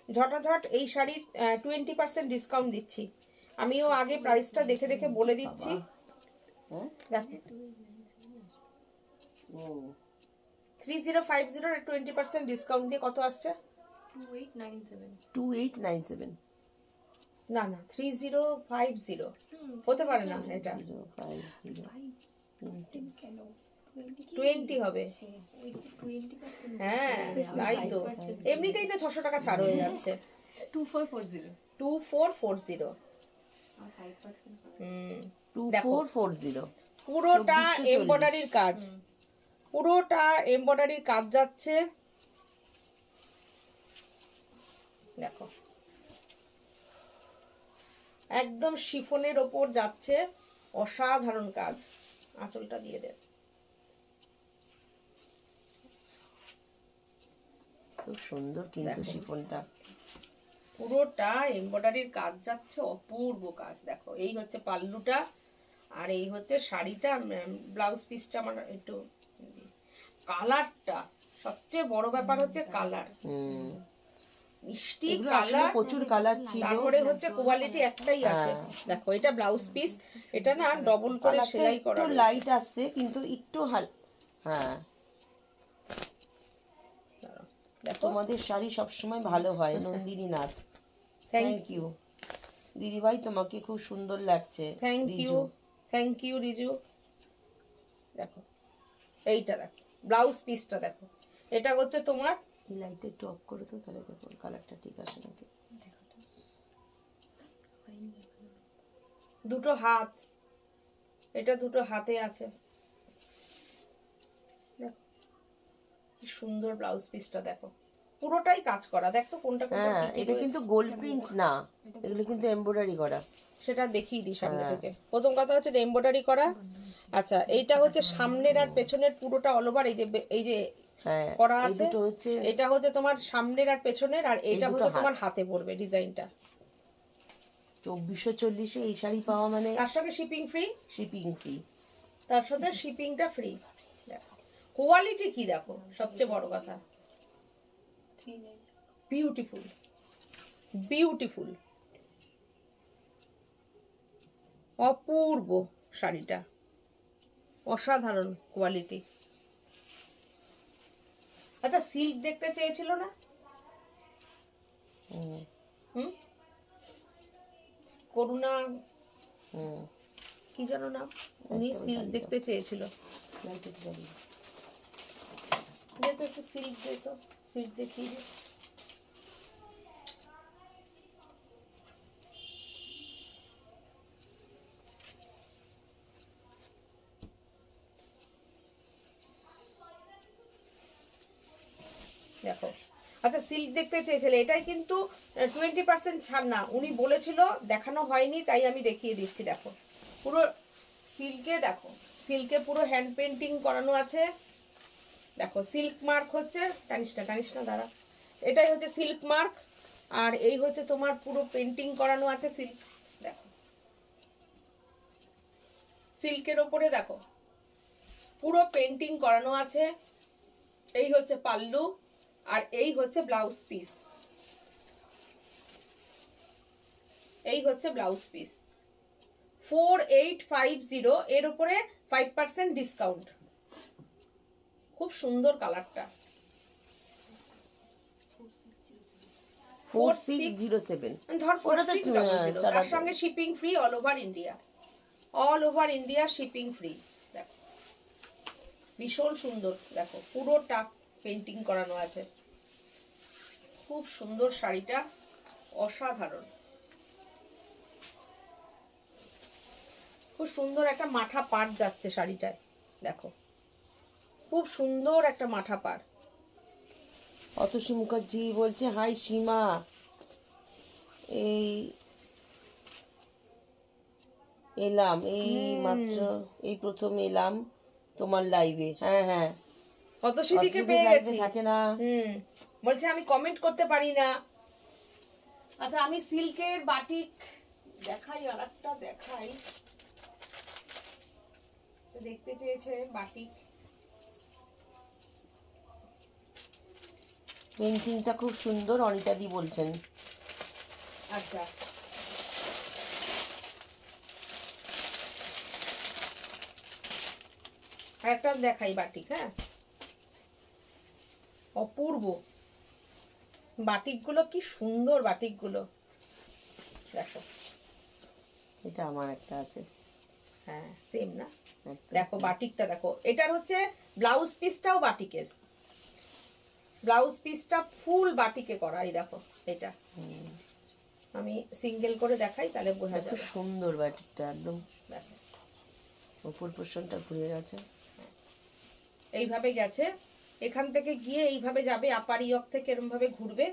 ঝটাঝট এই শাড়ির 20% ডিসকাউন্ট দিচ্ছি। আমিও আগে প্রাইসটা দেখে দেখে বলে দিচ্ছি। দেখো 3050 এর 20% ডিসকাউন্ট দিয়ে কত আসছে? 2897। না না, 3050 হতে পারে না, এটা 20 হবে। হ্যাঁ তাই তো, এমনিতেই তো 600 টাকা ছাড় হয়ে যাচ্ছে। 2440 2440 পুরোটা এমব্রয়ডারির কাজ, পুরোটা এমব্রয়ডারির কাজ যাচ্ছে। দেখো একদম শিফনের ওপর যাচ্ছে, অসাধারণ কাজ। আঁচলটা দিয়ে দে, খুব সুন্দর কিন্তু শিফনটা, পুরোটা এমব্রয়ডারির কাজ যাচ্ছে, অপূর্ব কাজ। দেখো এই হচ্ছে পাল্লুটা, আর এই হচ্ছে শাড়িটা, ব্লাউজ পিসটা। আমার একটু কালারটা সবচেয়ে বড় ব্যাপার হচ্ছে কালার, মিষ্টি কালার, প্রচুর কালার ছিল। তারপরে হচ্ছে কোয়ালিটি একটাই আছে। দেখো এটা ব্লাউজ পিস, এটা না ডবল করে সেলাই করা, একটু লাইট আসছে কিন্তু একটু হ্যাঁ। তোমাদের শাড়ি সবসময় ভালো হয় নন্দিনী নাথ। থ্যাংক ইউ দিদি ভাই, তোমাকে খুব সুন্দর লাগছে। Thank you Riju. দেখো এইটা দেখো, ব্লাউজ পিসটা দেখো, এটা হচ্ছে তোমার। লাইটে একটু অফ করে তো, তাহলে দেখো কালারটা ঠিক আসে নাকি। দুটো হাত, এটা দুটো হাতে আছে। দেখো কি সুন্দর ব্লাউজ পিসটা, দেখো পুরোটাই কাজ করা। দেখো কোনটা কোনটা। হ্যাঁ এটা কিন্তু গোল্ড প্রিন্ট না, এগুলো কিন্তু এমব্রয়ডারি করা। সেটা দেখিয়ে দিই সামনে থেকে। প্রথম কথা হচ্ছে এমব্রয়ডারি করা। আচ্ছা এইটা হচ্ছে সামনের আর পেছনের পুরোটা অল ওভার। এই যে হ্যাঁ করা এই আছে। দুটো হচ্ছে এটা হচ্ছে তোমার সামনের আর পেছনের, আর এইটা হচ্ছে তোমার হাতে পড়বে ডিজাইনটা। 2440 এই শাড়ি পাওয়া মানে তার সঙ্গে শিপিং ফ্রি, শিপিং ফ্রি। তার সাথে শিপিংটা ফ্রি। দেখো কোয়ালিটি কি দেখো, সবচেয়ে বড় কথা, বিউটিফুল বিউটিফুল, অপূর্ব শাড়িটা, অসাধারণ কোয়ালিটি। আচ্ছা সিল্ক দেখতে চেয়েছিল না? হুম, করুণা কি যেন নাম, উনি সিল্ক দেখতে চেয়েছিল। যেহেতু একটু সিল্ক যেত, সিল্ক দেখিয়ে দে। দেখো আচ্ছা সিল্ক দেখতে চেয়েছিল, এটাই কিন্তু 20% ছাড় না, উনি বলেছিল, দেখানো হয়নি তাই আমি দেখিয়ে দিচ্ছি। দেখো পুরো সিল্কে, দেখো সিল্কে পুরো হ্যান্ড পেন্টিং করানো আছে। দেখো সিল্ক মার্ক হচ্ছে, টানিস না দাঁড়া, এটাই হচ্ছে সিল্ক মার্ক, আর এই হচ্ছে তোমার পুরো পেন্টিং করানো আছে সিল্ক। দেখো সিল্কের ওপরে দেখো পুরো পেন্টিং করানো আছে। এই হচ্ছে পাল্লু, আর এই হচ্ছে ব্লাউজ পিস, এই হচ্ছে ব্লাউজ পিস। 4850, এর উপরে 5% ডিসকাউন্ট। খুব সুন্দর কালারটা। 4607 ধর 4600, তার সঙ্গে shipping free all over India, all over India shipping free. দেখো ভীষণ সুন্দর, দেখো পুরোটা পেন্টিং করানো আছে, খুব সুন্দর শাড়িটা, অসাধারণ। খুব সুন্দর একটা মাথা পাড় যাচ্ছে শাড়িটায়, দেখো খুব সুন্দর একটা মাথা পাড়। অতসী মুখার্জি বলছে হাই সীমা, এই এলাম এই মাত্র, এই প্রথম এলাম তোমার লাইভে। হ্যাঁ হ্যাঁ, অতসীদিকে পেয়ে গেছি, থাকে না। বলছে আমি কমেন্ট করতে পারি না। আচ্ছা আমি সিল্কের বাটিক দেখাই, আর একটা দেখাই, দেখতে চেয়েছে বাটিক। পেন্টিংটা খুব সুন্দর, অনিতা দি বলছেন। আচ্ছা একটা দেখাই বাটিক, হ্যাঁ অপূর্ব বাটিকগুলো, কি সুন্দর বাটিকগুলো, দেখো এটা আমার একটা আছে, হ্যাঁ সেম না। দেখো বাটিকটা দেখো, এটার হচ্ছে ব্লাউজ পিসটাও বাটিকের, ব্লাউজ পিসটা ফুল বাটিকে করা। এই দেখো এটা আমি সিঙ্গেল করে দেখাই তাহলে বোঝা যাবে। সুন্দর বাটিকটা একদম, দেখো উপর পোর্শনটা ঘুরে গেছে, এইভাবে গেছে, এখান থেকে গিয়ে এইভাবে যাবে, আপার ইয়ক থেকে এরকম ভাবে ঘুরবে,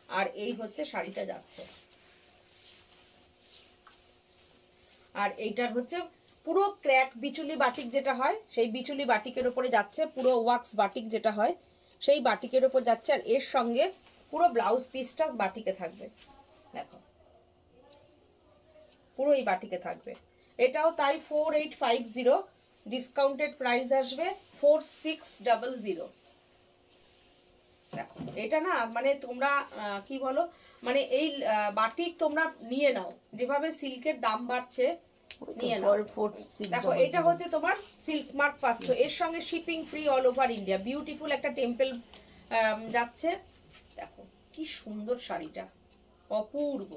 আর এই হচ্ছে শাড়িটা যাচ্ছে। আর এইটার হচ্ছে পুরো ক্র্যাক বিচুলি বাটিক যেটা হয়, সেই বিচুলি বাটিকের উপরে যাচ্ছে, পুরো ওয়াক্স বাটিক যেটা হয় সেই বাটিকের উপর যাচ্ছে, আর এর সঙ্গে পুরো ব্লাউজ পিসটা বাটিকে থাকবে। দেখো পুরো এই বাটিকে থাকবে, এটাও তাই 4850, ডিসকাউন্টেড প্রাইস আসবে 4600। দেখো এটা না মানে তোমরা কি বলো, মানে এই বাটিক তোমরা নিয়ে নাও, যেভাবে সিল্কের দাম বাড়ছে নিয়ে নাও। দেখো এটা হচ্ছে তোমার সিল্ক মার্ক পাচ্ছ, এর সঙ্গে shipping free all over India. Beautiful একটা টেম্পল যাচ্ছে, দেখো কি সুন্দর শাড়িটা, অপূর্ব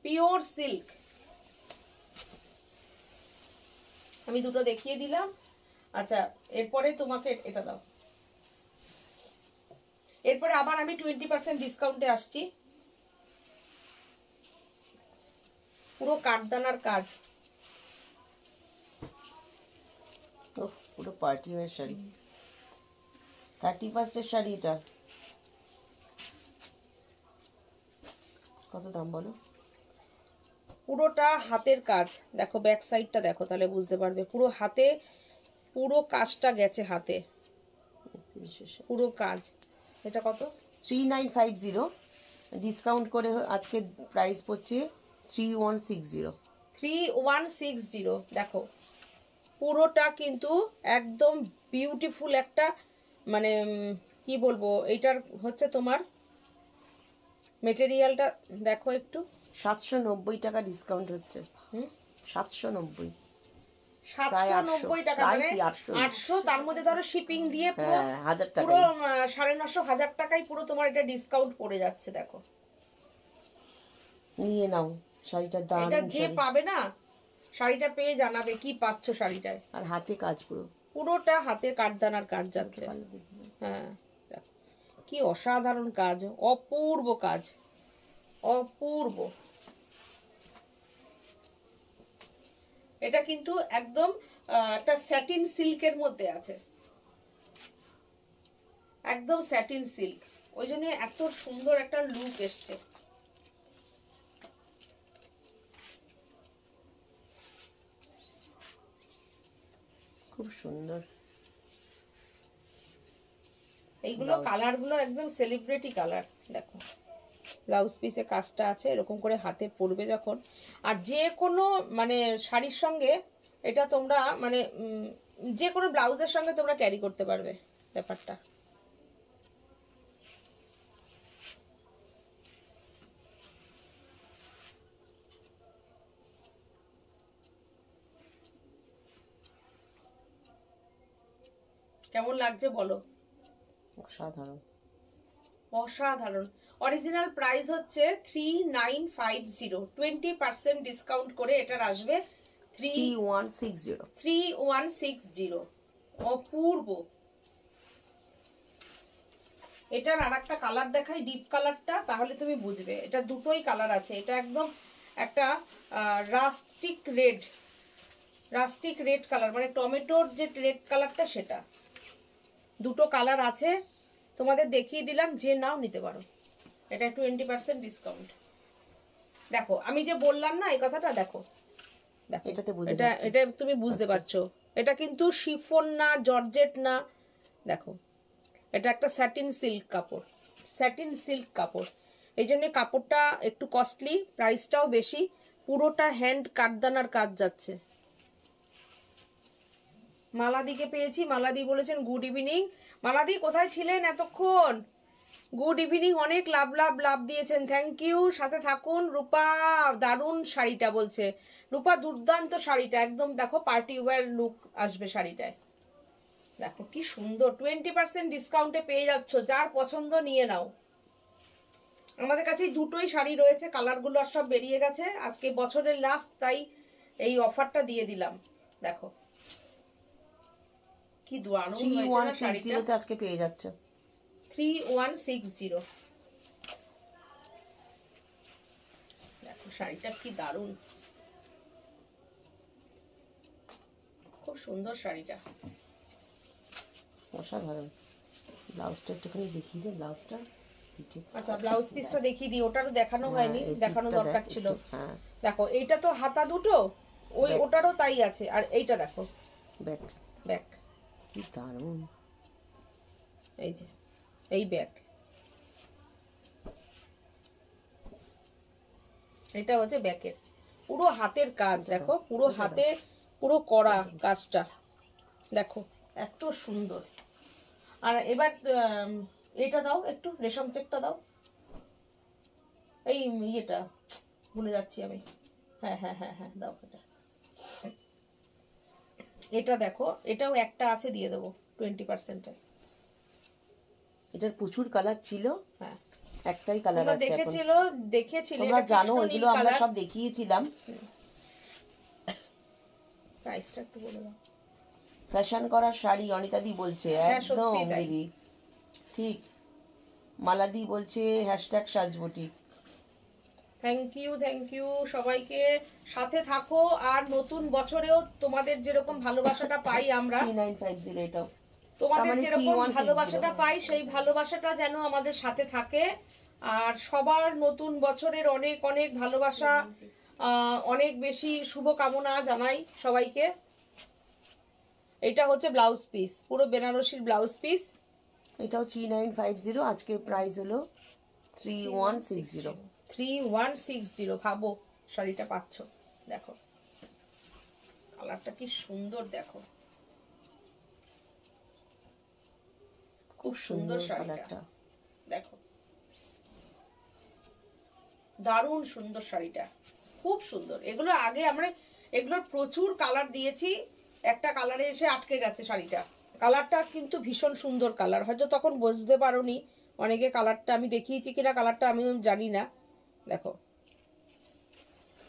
পিওর সিল্ক। আমি দুটো দেখিয়ে দিলাম। আচ্ছা এরপরে তোমাকে এটা দাও, এরপরে আবার আমি 20% ডিসকাউন্টে আসছি। পুরো কাঠদানার কাজ, পুরো পার্টি ওয়্যার শাড়ি, 31 শাড়ি। এটা কত দাম বলো? পুরোটা হাতের কাজ, দেখো ব্যাক সাইডটা দেখো তাহলে বুঝতে পারবে, পুরো হাতে পুরো কাজটা গেছে হাতে। পুরো কাজ। এটা কত? 3950, ডিসকাউন্ট করে আজকে প্রাইস পড়ছে 3160। 3160। দেখো পুরোটা কিন্তু একদম বিউটিফুল একটা, মানে কি বলবো, এইটার হচ্ছে তোমার মেটেরিয়ালটা দেখো একটু। 790 টাকা ডিসকাউন্ট হচ্ছে। 790, 790 টাকা, মানে 800, তার মধ্যে ধরো শিপিং দিয়ে পুরো 1000 টাকা, পুরো 950 1000 টাকায় পুরো তোমার এটা ডিসকাউন্ট পড়ে যাচ্ছে। দেখো নিয়ে নাও শাড়িটার দাম। এটা যে পাবে না, শাড়িটা পেয়ে জানাবে কি পাচ্ছ শাড়িটায়। আর হাতে কাজ পুরোটা হাতের কাঠদানার কাজ যাচ্ছে। হ্যাঁ, কি অসাধারণ কাজ, অপূর্ব কাজ, অপূর্ব। এটা কিন্তু একদম একটা স্যাটিন সিল্কের মধ্যে আছে, একদম স্যাটিন সিল্ক, ওই জন্য এত সুন্দর একটা লুক এসছে। খুব সুন্দর। এইগুলো কালার গুলো একদম সেলিব্রিটি কালার। দেখো ব্লাউজ পিসে কাজটা আছে, এরকম করে হাতে পরবে যখন, আর যে কোনো মানে শাড়ির সঙ্গে এটা তোমরা মানে যে কোনো ব্লাউজের সঙ্গে তোমরা ক্যারি করতে পারবে ব্যাপারটা। কেমন লাগছে বলো? অসাধারণ, অসাধারণ। অরিজিনাল প্রাইস হচ্ছে 3950, 20% ডিসকাউন্ট করে এটার আসবে 3160। অপূর্ব। এটার আর একটা কালার দেখাই, ডিপ কালারটা, তাহলে তুমি বুঝবে। এটা দুটোই কালার আছে। এটা একদম একটা রাস্টিক রেড কালার, মানে টমেটোর যে রেড কালারটা, সেটা। দুটো কালার আছে, তোমাদের দেখিয়ে দিলাম, যে নাও নিতে পারো। এটা 20% ডিসকাউন্ট। দেখো আমি যে বললাম না এই কথাটা, দেখো দেখো এটা তুমি বুঝতে পারছো। এটা কিন্তু শিফন না, জর্জেট না। দেখো এটা একটা স্যাটিন সিল্ক কাপড়, স্যাটিন সিল্ক কাপড়, এই জন্য কাপড়টা একটু কস্টলি, প্রাইসটাও বেশি। পুরোটা হ্যান্ড কাঠদানার কাজ যাচ্ছে। মালাদিকে পেয়েছি, মালাদি বলেছেন গুড ইভিনিং। মালাদি কোথায় ছিলেন এতক্ষণ? গুড ইভিনিং, অনেক লাভ দিয়েছেন, থ্যাংক ইউ। সাথে থাকুন। রূপা দারুণ শাড়িটা বলছে, রূপা দুর্দান্ত শাড়িটা, একদম দেখো পার্টি ওয়্যার লুক আসবে শাড়িটায়। দেখো কি সুন্দর, 20% ডিসকাউন্টে পেয়ে যাচ্ছ, যার পছন্দ নিয়ে নাও। আমাদের কাছে দুটোই শাড়ি রয়েছে, কালারগুলো আর সব বেরিয়ে গেছে, আজকে বছরের লাস্ট, তাই এই অফারটা দিয়ে দিলাম। দেখো কি দারুণ হয়েছে না শাড়িটা, আজকে পেয়ে যাচ্ছে 3160। দেখো শাড়িটা কি দারুণ, খুব সুন্দর শাড়িটা, অসাধারণ। ব্লাউজটা একটুখানি দেখিয়ে দে, ব্লাউজটা। আচ্ছা ব্লাউজ পিসটা দেখিয়ে দিই, ওটারও দেখানো হয়নি, দেখানো দরকার ছিল। দেখো এইটা তো হাতা দুটো, ওই ওটারও তাই আছে। আর এইটা দেখো ব্যাক, ব্যাক কি দারুণ। এই যে এই ব্যাক, এটা হচ্ছে ব্যাকের পুরো হাতের কাজ। দেখো পুরো হাতে পুরো করা কাজটা, দেখো এত সুন্দর। আর এবার এটা দাও একটু, রেশম চেকটা দাও, এই ইয়েটা ভুলে যাচ্ছি আমি। হ্যাঁ হ্যাঁ হ্যাঁ হ্যাঁ দাও এটা। এটা দেখো, এটাও একটা আছে, দিয়ে দেবো 20%। এটার প্রচুর কালার ছিল, হ্যাঁ একটাই কালার আছে। দেখেছিলে তোমরা জানো, এগুলো আমরা সব দেখিয়েছিলাম। প্রাইসটা একটু বলে দাও। ফ্যাশন করা শাড়ি, অনিতাদি বলছে, একদম দিদি ঠিক। মালাদি বলছে হ্যাশট্যাগ সাজবটি। থ্যাংক ইউ সবাইকে, সাথে থাকো। আর নতুন বছরেও তোমাদের যেরকম ভালোবাসাটা পাই আমরা, 3950 এটাও তোমাদের যেরকম ভালোবাসাটা পাই, সেই ভালোবাসাটা যেন আমাদের সাথে থাকে। আর সবার নতুন বছরের অনেক অনেক ভালোবাসা, অনেক বেশি শুভকামনা জানাই সবাইকে। এটা হচ্ছে ব্লাউজ পিস, পুরো বেনারসির ব্লাউজ পিস। এটাও 3950, আজকের প্রাইস হলো 3160। 3160, ভাবো শাড়িটা পাচ্ছ। দেখো কালারটা কি সুন্দর, দেখো খুব সুন্দর শাড়িটা, দেখো দারুণ সুন্দর শাড়িটা, খুব সুন্দর। এগুলো আগে আমরা এগুলোর প্রচুর কালার দিয়েছি, একটা কালারে এসে আটকে গেছে শাড়িটা। কালারটা কিন্তু ভীষণ সুন্দর কালার, হয়তো তখন বুঝতে পারোনি অনেকে কালারটা, আমি দেখিয়েছি কিনা কালারটা আমি জানি না। দেখো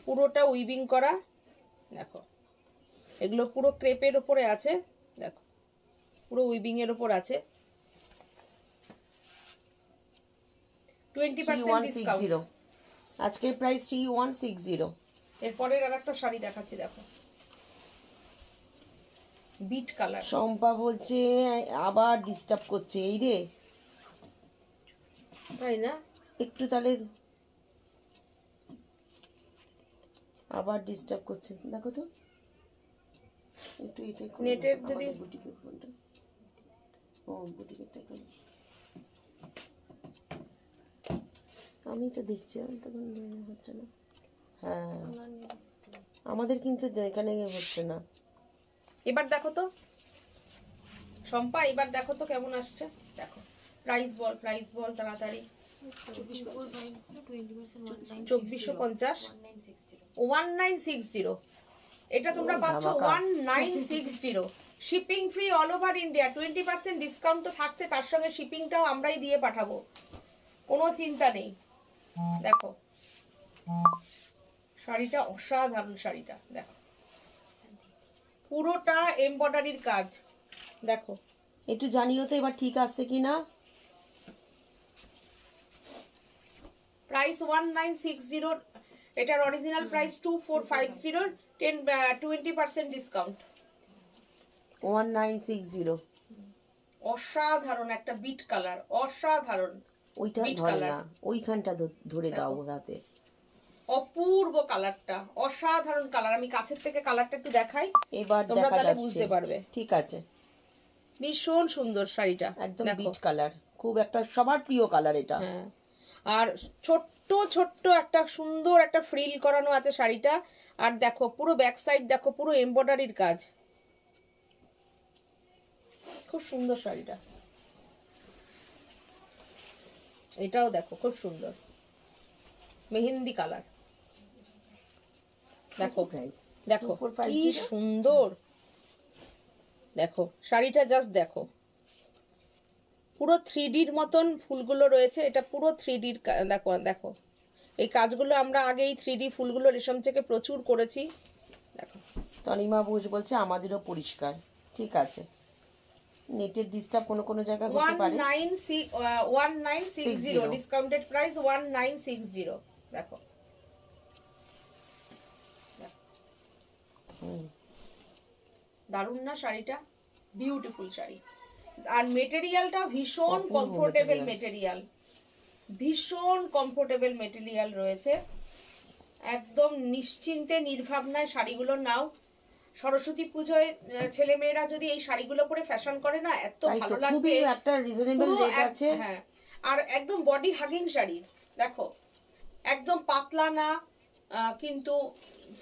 পুরোটা উইভিং করা, দেখো এগুলো পুরো ক্রেপের উপরে আছে, দেখো পুরো উইভিং এর উপর আছে। 20% ডিসকাউন্ট, আজকের প্রাইস 3160। এরপরের আরেকটা শাড়ি দেখাচ্ছি, দেখো বিট কালার। শম্পা বলছে আবার ডিস্টার্ব করছে, এই রে তাই না, একটু তাহলে আবার ডিস্টার্ব করছে, দেখো তো একটু এটা নেটের যদি বুটিকের ফোনটা, ও বুটিকেরটা করে আমি তো দেখছি, আমি তখন হচ্ছে না। হ্যাঁ আমাদের কিন্তু এখানে হচ্ছে না। এবার দেখো তো শম্পা, এবার দেখো তো কেমন আসছে, দেখো প্রাইস বল, প্রাইস বল তাড়াতাড়ি। 2450, 1960, এটা তোমরা পাচ্ছ 1960। Shipping free all over India, 20% discount তো থাকছে, তার সঙ্গে শিপিংটাও আমরাই দিয়ে পাঠাবো, কোনো চিন্তা নেই। দেখো শাড়িটা অসাধারণ, শাড়িটা দেখো পুরোটা এমব্রয়ডারির কাজ, দেখো একটু জানিও তো এবার ঠিক আসছে কিনা। প্রাইস 1960, এটার অরিজিনাল প্রাইস 2450, 20% ডিসকাউন্ট। 1960, অসাধারণ একটা বিট কালার, অসাধারণ। ওইটা ধরে না, ওইখানটা ধরে দাও রাতে। অপূর্ব কালারটা, অসাধারণ কালার। আমি কাছের থেকে কালারটা একটু দেখাই, এবার তোমরা দেখা তাহলে যাচ্ছে, বুঝতে পারবে। ঠিক আছে, ভীষণ সুন্দর শাড়িটা, একদম বিট কালার, খুব একটা সবার প্রিয় কালার এটা। হ্যাঁ, আর ছোট্ট ছোট্ট একটা সুন্দর একটা ফ্রিল করানো আছে শাড়িটা। আর দেখো পুরো ব্যাক সাইড, দেখো পুরো এমব্রয়ডারির কাজ, খুব সুন্দর শাড়িটা। এটাও দেখো খুব সুন্দর মেহেন্দি কালার, দেখো প্রাইস, দেখো কি সুন্দর, দেখো শাড়িটা জাস্ট দেখো, পুরো 3Dর মতন ফুলগুলো রয়েছে, এটা পুরো 3Dর, দেখো দেখো এই কাজগুলো আমরা আগে এই 3D ফুলগুলো রেশম থেকে প্রচুর করেছি। দেখো তনিমা বোস বলছে আমাদেরও পরিষ্কার, ঠিক আছে, নেটের ডিস্টার্ব কোনো জায়গায় হতে পারে। 1960, ডিসকাউন্টেড প্রাইস 1960, দেখো দারুণ না শাড়িটা, বিউটিফুল শাড়ি। আর মেটেরিয়ালটা ভীষণ কমফোর্টেবল মেটেরিয়াল, ভীষণ কমফোর্টেবল মেটেরিয়াল রয়েছে, একদম নিশ্চিন্তে নির্ভাবনায় শাড়িগুলো নাও। সরস্বতী পুজোয় ছেলে মেয়েরা যদি এই শাড়িগুলো পরে ফ্যাশন করে না, এত ভালো লাগবে, খুবই একটা রিজনেবল রেট আছে। হ্যাঁ, আর একদম বডি হাগিং শাড়ি, দেখো একদম পাতলা না, কিন্তু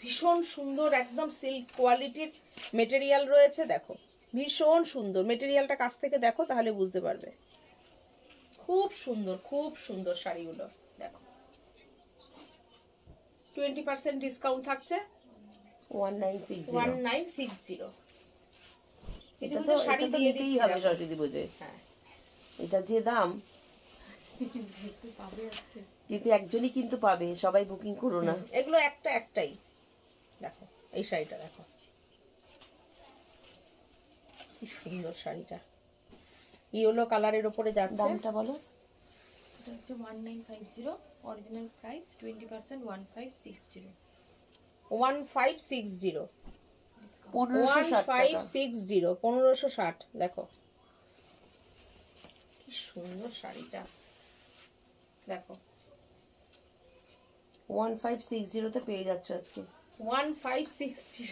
ভীষণ সুন্দর, একদম সিল্ক কোয়ালিটির মেটেরিয়াল রয়েছে, দেখো ভীষণ সুন্দর মেটেরিয়ালটা, কাছ থেকে দেখো তাহলে বুঝতে পারবে। খুব সুন্দর, খুব সুন্দর শাড়িগুলো, দেখো 20% ডিসকাউন্ট থাকছে 1960। এটা তো শাড়ি দিয়ে দিতেই হবে সরস্বতী পুজোয়। হ্যাঁ, এটা যে দাম কিন্তু একজনই কিন্তু পাবে, সবাই বুকিং করো না। এগুলো একটাই, দেখো এই শাড়িটা দেখো কি সুন্দর শাড়িটা, ইয়েলো কালারের উপরে যাচ্ছে। দামটা বলো। এটা হচ্ছে 1950, অরিজিনাল প্রাইস 20%, 1560। 1560, 1560, দেখো কি সুন্দর শাড়িটা, দেখো 1560 তে পেয়ে যাচ্ছ আজকে। 1560,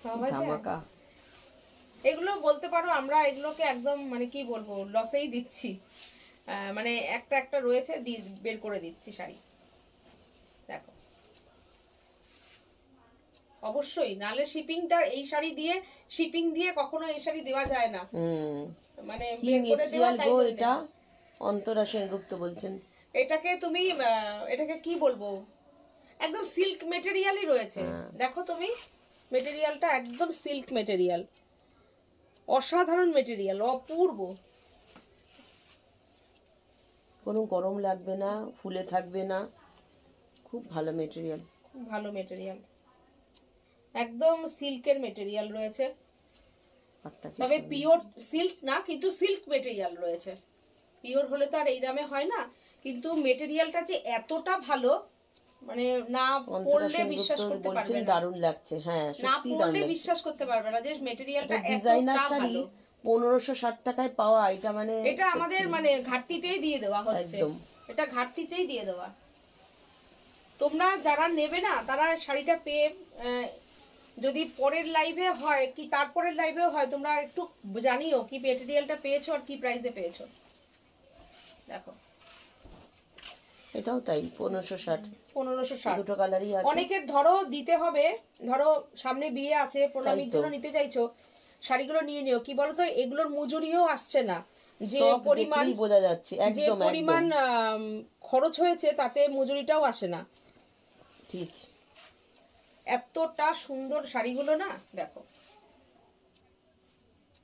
ধামাকা। এগুলো বলতে পারো আমরা এগুলোকে একদম মানে কি বলবো লসেই দিচ্ছি, মানে একটা একটা রয়েছে বের করে দিচ্ছি শাড়ি। দেখো অবশ্যই, নালে শিপিংটা এই শাড়ি দিয়ে শিপিং দিয়ে কখনো এই শাড়ি দেওয়া যায় না, মানে কি বের করে দেওয়া মেটেরিয়াল তাই গো জন্যে। এটা? অন্তরা সেনগুপ্ত বলছেন। এটাকে তুমি এটাকে কি বলবো, একদম সিল্ক মেটেরিয়ালই রয়েছে। দেখো তুমি মেটেরিয়ালটা একদম সিল্ক মেটেরিয়াল, অসাধারণ মেটেরিয়াল, অপূর্ব। কোনো গরম লাগবে না, ফুলে থাকবে না, খুব ভালো মেটেরিয়াল। খুব ভালো মেটেরিয়াল, একদম সিল্কের মেটেরিয়াল রয়েছে, তবে পিওর সিল্ক না, কিন্তু সিল্ক মেটেরিয়াল রয়েছে। পিওর হলে তো আর এই দামে হয় না, কিন্তু মেটেরিয়ালটা যে এতটা ভালো, মানে না পড়লে বিশ্বাস করতে পারবে না, দারুণ লাগছে। হ্যাঁ না সত্যি দারুণ পড়লে লাগছে। বিশ্বাস করতে পারবে না যে মেটেরিয়ালটা ডিজাইনার এতটা শাড়ি ভালো। 1560 টাকায় পাওয়া, এটা মানে এটা আমাদের মানে ঘাটতিতেই দিয়ে দেওয়া হচ্ছে, একদম। এটা ঘাটতিতেই দিয়ে দেওয়া। তোমরা যারা নেবে না তারা শাড়িটা পেয়ে যদি পরের লাইভে হয় কি তারপরের লাইভেও হয়, তোমরা একটু জানিও কি মেটেরিয়ালটা পেয়েছো আর কি প্রাইসে পেয়েছো। দেখো এটাও তাই 1560, 1560। দুটো কালারই আছে। অনেকের ধরো দিতে হবে, ধরো সামনে বিয়ে আছে, প্রণামীর তাই তো। জন্য নিতে চাইছো, শাড়িগুলো নিয়ে নিও। কি বলতো এগুলোর মজুরিও আসছে না, যে সব পরিমাণ দেখলেই বোঝা যাচ্ছে, যে একদম পরিমাণ একদম খরচ হয়েছে তাতে মজুরিটাও আসে না। ঠিক। এতটা সুন্দর শাড়িগুলো না, দেখো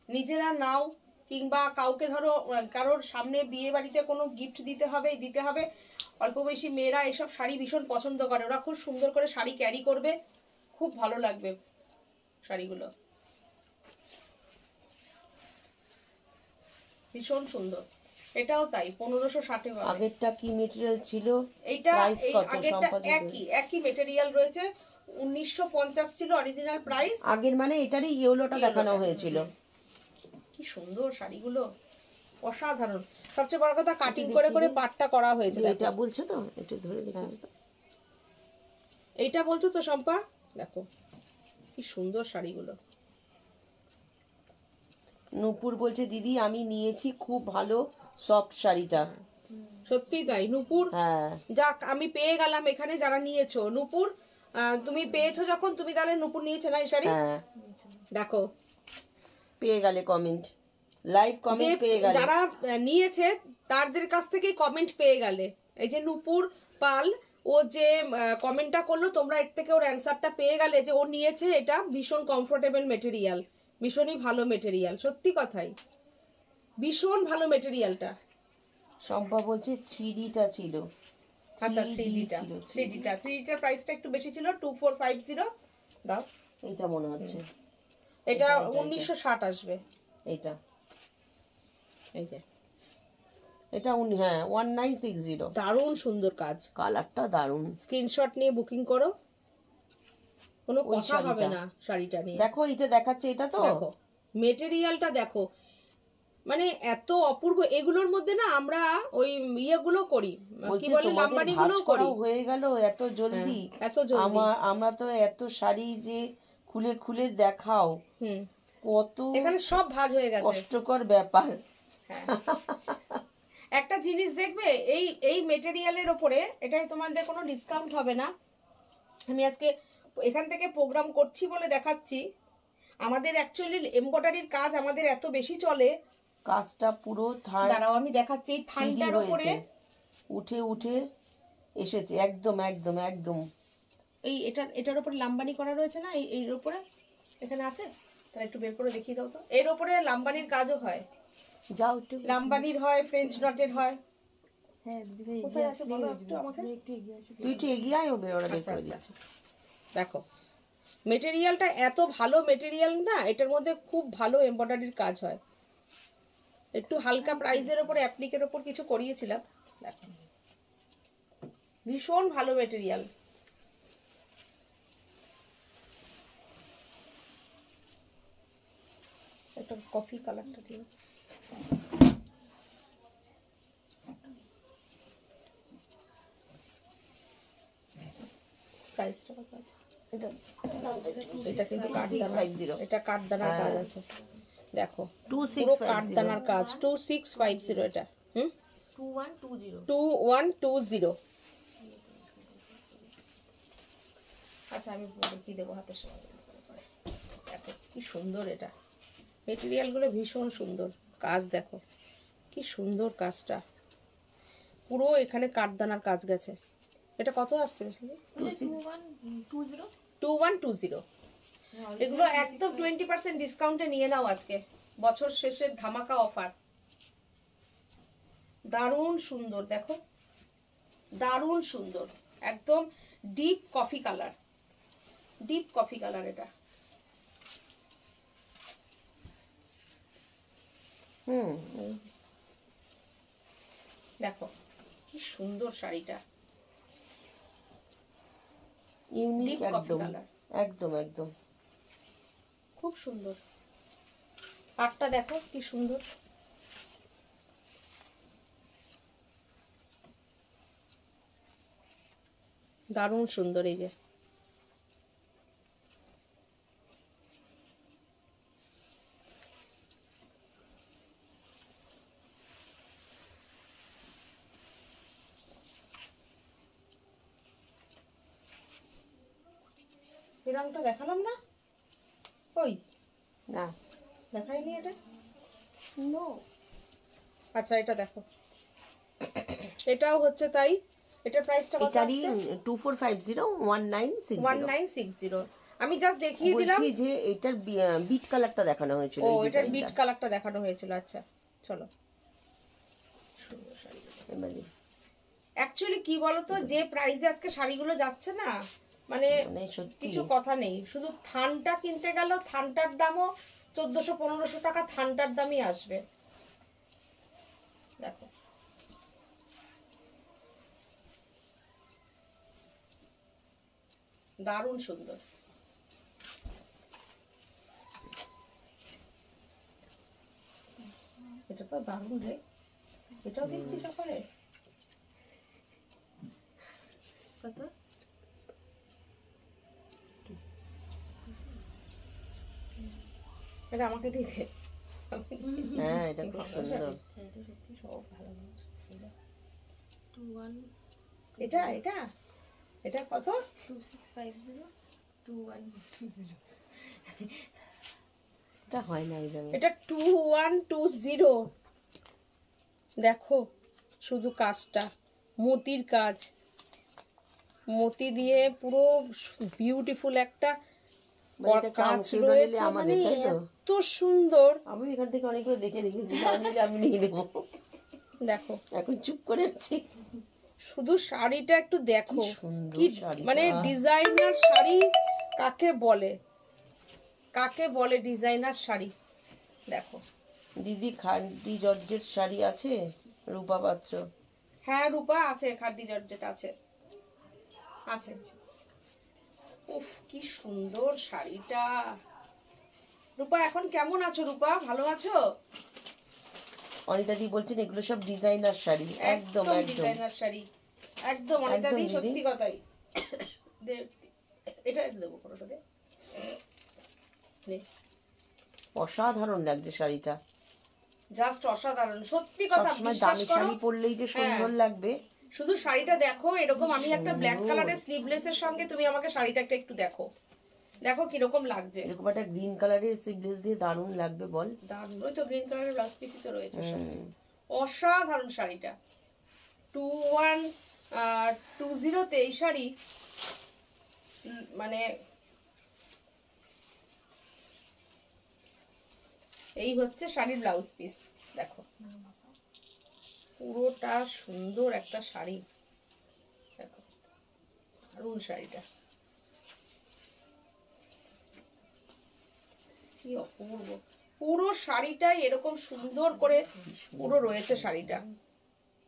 নিজেরা নাও কিংবা কাউকে ধরো কারোর সামনে বিয়ে বাড়িতে কোনো গিফট দিতে হবে। অল্প বয়সী মেয়েরা এসব শাড়ি ভীষণ পছন্দ করে, ওরা খুব সুন্দর করে শাড়ি ক্যারি করবে, খুব ভালো লাগবে শাড়িগুলো, ভীষণ সুন্দর। এটাও তাই 1560-এ পাবে। আগেরটা কি মেটেরিয়াল ছিল? এইটা প্রাইস কত? আগেরটা সম্পাদিত একই মেটেরিয়াল রয়েছে, 1950 ছিল অরিজিনাল প্রাইস। আগের মানে এটারই ইয়েলোটা দেখানো হয়েছিল। কি সুন্দর শাড়িগুলো, অসাধারণ। সবচেয়ে বড় কথা কাটিং করে করে পাটটা করা হয়েছে। এটা বলছো তো, এটা ধরে দেখি। এইটা বলছো তো শম্পা? দেখো কি সুন্দর শাড়িগুলো। নূপুর বলছে দিদি আমি নিয়েছি, খুব ভালো সফট শাড়িটা। সত্যি তাই নূপুর, হ্যাঁ যাক আমি পেয়ে গেলাম এখানে যারা নিয়েছো। নূপুর তুমি পেয়েছো যখন, তুমি তাহলে নূপুর নিয়েছে না এই শাড়ি? হ্যাঁ দেখো পেয়ে গেলে কমেন্ট, লাইভ কমেন্ট পেয়ে গেলে। যারা নিয়েছে তাদের কাছ থেকে কমেন্ট পেয়ে গেলে। এই যে নূপুর পাল, ও যে কমেন্টটা করলো, তোমরা এর থেকে ওর অ্যান্সারটা পেয়ে গেলে যে ও নিয়েছে। এটা ভীষণ কমফোর্টেবল মেটেরিয়াল, ভীষণই ভালো মেটেরিয়াল, সত্যি কথাই ভীষণ ভালো মেটেরিয়ালটা। শম্পা বলছে 3Dটা ছিল। আচ্ছা 3Dটার প্রাইসটা একটু বেশি ছিল, 2450 দাও। এটা মনে হচ্ছে এটা 1960 আসবে। এটা এই যে এটা হ্যাঁ 1960। দারুণ সুন্দর কাজ, কালারটা দারুণ। স্ক্রিনশট নিয়ে বুকিং করো, কোনো কথা হবে না শাড়িটা নিয়ে। দেখো এটা দেখাচ্ছে, এটা তো দেখো মেটেরিয়ালটা দেখো, মানে এত অপূর্ব। এগুলোর মধ্যে না আমরা ওই ইয়েগুলো করি, কি বলে লাম্বানি গুলো করি। হয়ে গেল এত জলদি, এত জলদি। আমরা তো এত শাড়ি যে খুলে খুলে দেখাও, কত এখানে সব ভাঁজ হয়ে গেছে, কষ্টকর ব্যাপার। একটা জিনিস দেখবে, এই মেটেরিয়ালের ওপরে এটাই তোমাদের কোনো ডিসকাউন্ট হবে না। আমি আজকে এখান থেকে প্রোগ্রাম করছি বলে দেখাচ্ছি। আমাদের অ্যাকচুয়ালি এমব্রয়ডারির কাজ আমাদের এত বেশি চলে, কাজটা পুরো দাঁড়াও আমি দেখাচ্ছি। এই থানটার উপরে উঠে উঠে এসেছে, একদম একদম একদম। এই এটার উপরে লাম্বানি করা রয়েছে না, এর উপরে এখানে আছে, তাহলে একটু বের করে দেখিয়ে দাও তো। এর উপরে লাম্বানির কাজও হয়, যাও একটু লাম্বানির হয়, ফ্রেঞ্চ নটের হয়। হ্যাঁ দিদি কোথায় আছে বলো একটু আমাকে। একটু এগিয়ে আসো। তুই একটু এগিয়ে আয়, ওদের ওরা বের করে দিচ্ছে। দেখো মেটেরিয়ালটা এত ভালো মেটেরিয়াল না, এটার মধ্যে খুব ভালো এমব্রয়ডারির কাজ হয়। একটু হালকা প্রাইসের উপর অ্যাপ্লিকের উপর কিছু করিয়েছিলাম। দেখো ভীষণ ভালো মেটেরিয়াল। একটা কফি কালারটা দিও। প্রাইসটা কত আছে? এটা কিন্তু কাঠদানা, এটা কাঠদানার কাজ আছে। দেখো 2650 পুরো কাঠদানার কাজ 2650 এটা 2120 2120 আচ্ছা আমি কি দেবো হাতের সময় দেখো কি সুন্দর এটা মেটেরিয়াল গুলো ভীষণ সুন্দর কাজ দেখো কি সুন্দর কাজটা পুরো এখানে কাঠদানার কাজ গেছে এটা কত আসছে 2120 2120 এগুলো একদম 20% ডিসকাউন্টে নিয়ে নাও আজকে বছর শেষের ধামাকা অফার দারুণ সুন্দর দেখো দারুণ সুন্দর একদম ডিপ কফি কালার এটা দেখো কি সুন্দর শাড়িটা ইউনিক Deep coffee একদম color। একদম একদম খুব সুন্দর পাটটা দেখো কি সুন্দর দারুণ সুন্দর এই যে এই রংটা দেখালাম না ওই না দেখাইনি এটা নো আচ্ছা এটা দেখো এটাও হচ্ছে তাই এটার প্রাইসটা কত এটারই আসছে 2450 1960 1960 আমি জাস্ট দেখিয়ে দিলাম বলছি যে এটার বিট কালারটা দেখানো হয়েছিল ও এই এটার ডিজাইনটা। বিট কালারটা দেখানো হয়েছিল আচ্ছা চলো এবারে অ্যাকচুয়ালি কি বলতো যে প্রাইসে আজকে শাড়িগুলো যাচ্ছে না মানে মানে সত্যি কিছু কথা নেই শুধু থানটা কিনতে গেল থানটার দামও 1400-1500 টাকা থানটার দামই আসবে দেখো দারুণ সুন্দর এটা তো দারুণ রে এটাও দিচ্ছি সকালে কত এটা আমাকে দিয়ে দে হ্যাঁ এটা খুব সুন্দর এটা সত্যি সব ভালো জিনিস। 21 এটা এটা এটা কত 2650 2120 এটা হয় না এই দামে এটা 2120 দেখো শুধু কাজটা মতির কাজ মতি দিয়ে পুরো বিউটিফুল একটা মানে এটা কাজ কাউকে বলে রয়েছে আমাদের, মানে তাই তো? এত সুন্দর আমি এখান থেকে অনেকগুলো দেখে রেখেছি আমি আমি নিয়ে নেবো দেখো এখন চুপ করে আছি শুধু শাড়িটা একটু দেখো কি সুন্দর কি শাড়িটা। মানে ডিজাইনার শাড়ি কাকে বলে ডিজাইনার শাড়ি দেখো দিদি খান্ডি জর্জের শাড়ি আছে রূপা পাত্র হ্যাঁ রূপা আছে খাদ্দি জর্জেট আছে আছে উফ কি সুন্দর শাড়িটা রূপা এখন কেমন আছো রূপা ভালো আছো অনিতা দি বলছেন এগুলো সব ডিজাইনার শাড়ি একদম একদম ডিজাইনার শাড়ি একদম অনিতা দি একদম দিদি। সত্যি কথাই এটা দেবো কোনোটা দে নে অসাধারণ লাগছে শাড়িটা জাস্ট অসাধারণ সত্যি কথা সবসময় বিশ্বাস দামি করো শাড়ি পরলেই যে সুন্দর লাগবে শুধু শাড়িটা দেখো এরকম আমি একটা ব্ল্যাক কালারের স্লিভলেস এর সঙ্গে তুমি আমাকে শাড়িটা একটু দেখো দেখো কিরকম লাগছে এরকম একটা গ্রিন কালারের স্লিভলেস দিয়ে দারুণ লাগবে বল দারুণ ওই তো গ্রিন কালারের ব্লাউজ পিসই তো রয়েছে সঙ্গে। হুম। অসাধারণ শাড়িটা 2120 তে এই শাড়ি মানে এই হচ্ছে শাড়ির ব্লাউজ পিস দেখো পুরোটা সুন্দর একটা শাড়ি দেখো দারুণ শাড়িটা কি অপূর্ব পুরো শাড়িটাই এরকম সুন্দর করে পুরো রয়েছে শাড়িটা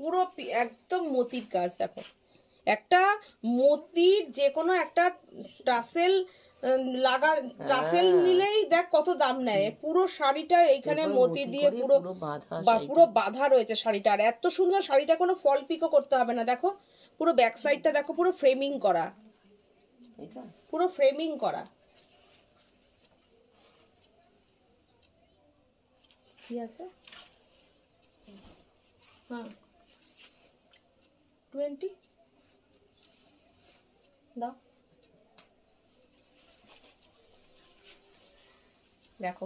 পুরো একদম মতির কাজ দেখো একটা মতির যে কোনো একটা টাসেল টাসেল নিলেই দেখ কত দাম নেয় পুরো শাড়িটা এইখানে এরপর মতি দিয়ে করে পুরো বাঁধা পুরো বাঁধা রয়েছে শাড়িটা আর এত সুন্দর শাড়িটা কোনো ফল পিকও করতে হবে না দেখো পুরো ব্যাক সাইডটা দেখো পুরো ফ্রেমিং করা এটা পুরো ফ্রেমিং করা কি আছে? হ্যাঁ 20 দাও। দেখো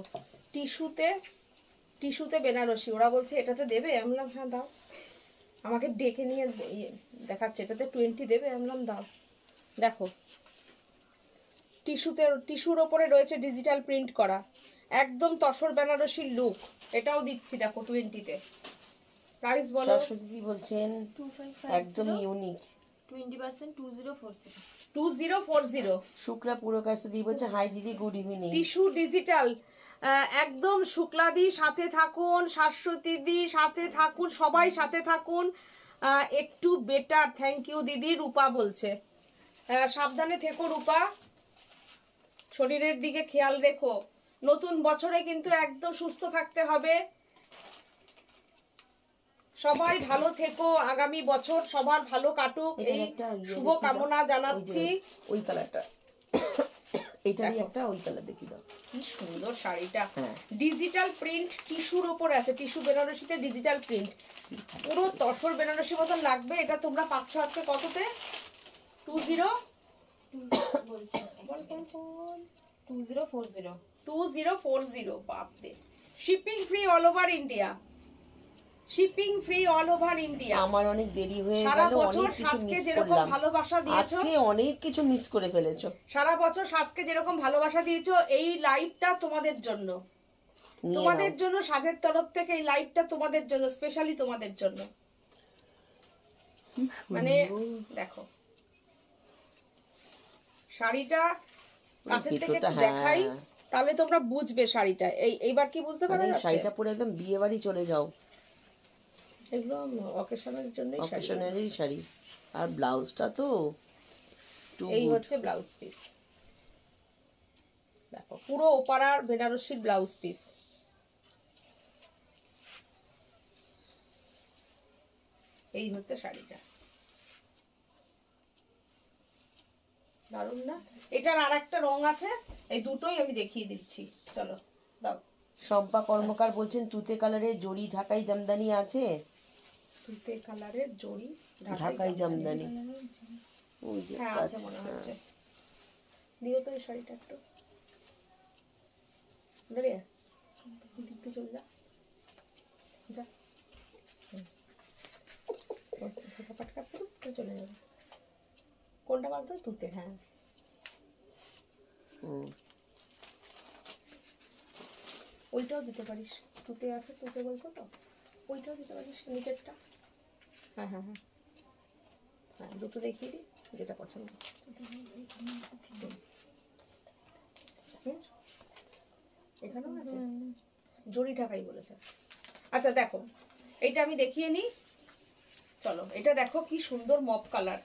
টিস্যুতে বেনারসি, ওরা বলছে এটাতে দেবে, আমি বললাম হ্যাঁ দাও। আমাকে ডেকে নিয়ে দেখাচ্ছে এটাতে 20 দেবে, আমি বললাম দাও। দেখো টিস্যুর ওপরে রয়েছে ডিজিটাল প্রিন্ট করা, একদম তসর বেনারসির লুক। এটাও দিচ্ছি দেখো 20-তে। প্রাইস বলো। সরস্বতী বলছেন 2550 একদম ইউনিক। 20% 2040 2040 শুক্লা পুরকাশদি বলছে হাই দিদি, গুড ইভিনিং। টিস্যু ডিজিটাল, একদম শুক্লাদি সাথে থাকুন, শাশ্বতী দি সাথে থাকুন, সবাই সাথে থাকুন। একটু বেটার, থ্যাংক ইউ দিদি। রূপা বলছে সাবধানে থেকো রূপা, শরীরের দিকে খেয়াল রেখো। নতুন বছরে কিন্তু একদম সুস্থ থাকতে হবে। সবাই ভালো থেকো, আগামী বছর সবার ভালো কাটুক, এই শুভ কামনা জানাচ্ছি। ওই কালারটা এটারই একটা ওই কালার দেখি দাও। কি সুন্দর শাড়িটা, হ্যাঁ। ডিজিটাল প্রিন্ট টিস্যুর ওপর আছে, টিস্যু বেনারসিতে ডিজিটাল প্রিন্ট, পুরো তসর বেনারসি মতন লাগবে। এটা তোমরা পাচ্ছ আজকে কততে? 2040। বাপরে, shipping free all over India, shipping free all over India. আমার অনেক দেরি হয়ে সারা গেল, বছর অনেক কিছু সাজকে মিস যেরকম করলাম। ভালোবাসা দিয়েছো, আজকে অনেক কিছু মিস করে ফেলেছো। সারা বছর সাজকে যেরকম ভালোবাসা দিয়েছো, এই লাইভটা তোমাদের জন্য, নিয়ে তোমাদের নাও। জন্য সাজের তরফ থেকে এই লাইভটা তোমাদের জন্য, স্পেশালি তোমাদের জন্য। মানে দেখো শাড়িটা কাছের থেকে ভেতরটা, একটু হ্যাঁ। দেখাই, তাহলে তোমরা বুঝবে শাড়িটা। এইবার কি বুঝতে পারা মানে এই যাচ্ছে? শাড়িটা পরে একদম বিয়ে বাড়ি চলে যাও। এগুলো অকেশনের জন্যই শাড়ি। অকেশনারি শাড়ি। আর ব্লাউজটা তো এই হচ্ছে ব্লাউজ পিস, দেখো পুরো ওপারার বেনারসির ব্লাউজ পিস। এই হচ্ছে শাড়িটা, দারুণ না? এটার আর একটা রং আছে, এই দুটোই আমি দেখিয়ে দিচ্ছি, চলো দাও। শম্পা কর্মকার বলছেন তুতে কালারের জড়ি ঢাকাই জামদানি আছে। তুতে কালারের জড়ি ঢাকাই জামদানি ওই যে হ্যাঁ আছে মনে হচ্ছে। দিও তো এই শাড়িটা একটু, দাঁড়িয়ে দিক দিয়ে চলে যা, যা ফটাফট করে চলে যাবে। কোনটা বলতো? তুতে, হ্যাঁ। ওইটাও দিতে পারিস, তুতে আছে, তুতে বলছো তো, ওইটাও দিতে পারিস নিচেরটা। হ্যাঁ হ্যাঁ হ্যাঁ হ্যাঁ, দুটো দেখিয়ে দিই যেটা পছন্দ। এখানেও আছে, জড়ি ঢাকাই বলেছে। আচ্ছা দেখো এইটা আমি দেখিয়ে নিই, চলো এটা দেখো কি সুন্দর মপ কালার।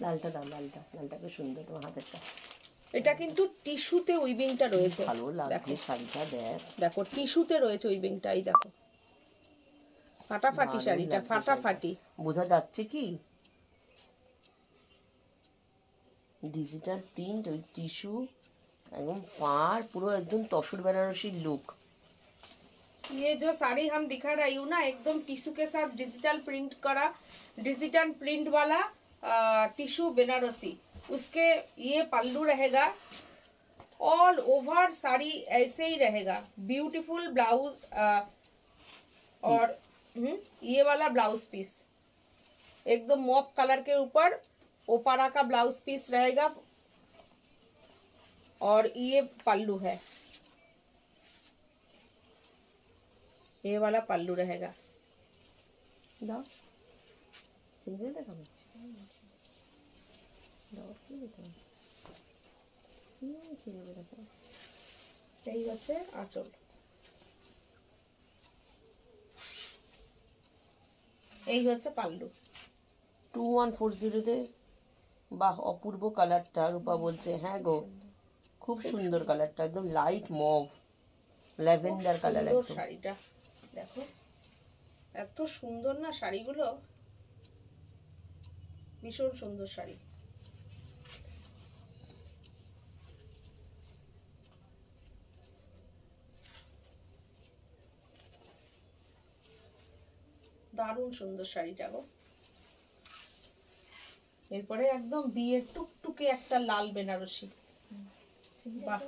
লালটা দাও, লালটা বেশ সুন্দর, তোমার হাতেরটা। এটা কিন্তু টিস্যুতে উইভিংটা রয়েছে, ভালো লাগছে শাড়িটা। দেখো টিস্যুতে রয়েছে উইভিংটা, এই দেখো ফাটাফাটি শাড়িটা, ফাটাফাটি। বোঝা যাচ্ছে কি ডিজিটাল প্রিন্ট উইথ টিস্যু, একদম पार পুরো একদম तसर बनारसी लुक। ये जो साड़ी हम दिखा रही हूँ ना, एकदम टिश्यू के साथ डिजिटल प्रिंट करा, डिजिटल प्रिंट वाला टिश्यू बनारसी, उसके ये पल्लू रहेगा, ऑल ओवर साड़ी ऐसे ही रहेगा, ब्यूटीफुल ब्लाउज और ये वाला ब्लाउज पीस एकदम मॉप कलर के ऊपर ओपारा का ब्लाउज पीस रहेगा, और ये पल्लू है, ये वाला पल्लू रहेगा। দাও সিঙ্গেল দেখাবো, দাও কি দেখাবো, কিভাবে দেখাবো। এই হচ্ছে আঁচল, এই হচ্ছে পাল্লু। 2140 বাহ অপূর্ব কালারটা। রূপা বলছে হ্যাঁ গো খুব সুন্দর কালারটা, একদম লাইট মভ ল্যাভেন্ডার কালার। একদম শাড়িটা দেখো এত সুন্দর না, শাড়িগুলো ভীষণ সুন্দর শাড়ি। দারুণ সুন্দর শাড়িটা গো। এরপরে একদম বিয়ের টুকটুকে একটা লাল বেনারসি। বাহ,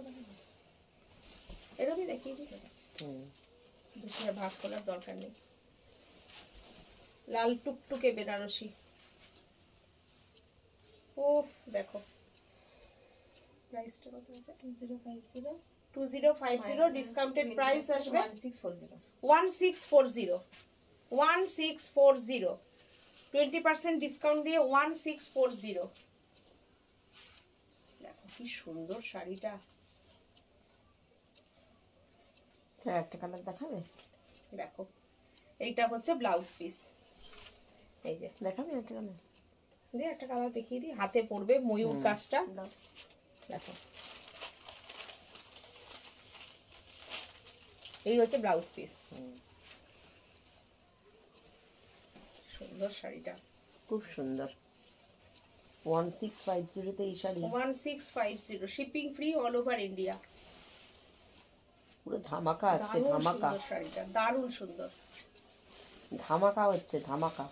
এরকমই দেখিয়ে দিই, বেশি আর ভাঁজ করার দরকার নেই। লাল টুকটুকে বেনারসি। ওফ দেখো, প্রাইসটা কত আছে? 2050 2050 ডিসকাউন্টেড প্রাইস আসবে 1640 1640। 1640 20% ডিসকাউন্ট দিয়ে 1640। দেখো কি সুন্দর শাড়িটা। হ্যাঁ, একটা কালার দেখাবে? দেখো এইটা হচ্ছে ব্লাউজ পিস, এই যে দেখাবে একটা কালার? দিয়ে একটা কালার দেখিয়ে দিই, হাতে পড়বে ময়ূর কাজটা। দেখো এই হচ্ছে ব্লাউজ পিস। সুন্দর শাড়িটা, খুব সুন্দর। 1650 তে এই sari 1650 shipping free all over India. পুরো ধামাকা, আজকে দারুণ ধামাকা, সুন্দর শাড়িটা, দারুণ সুন্দর। ধামাকা হচ্ছে, ধামাকা।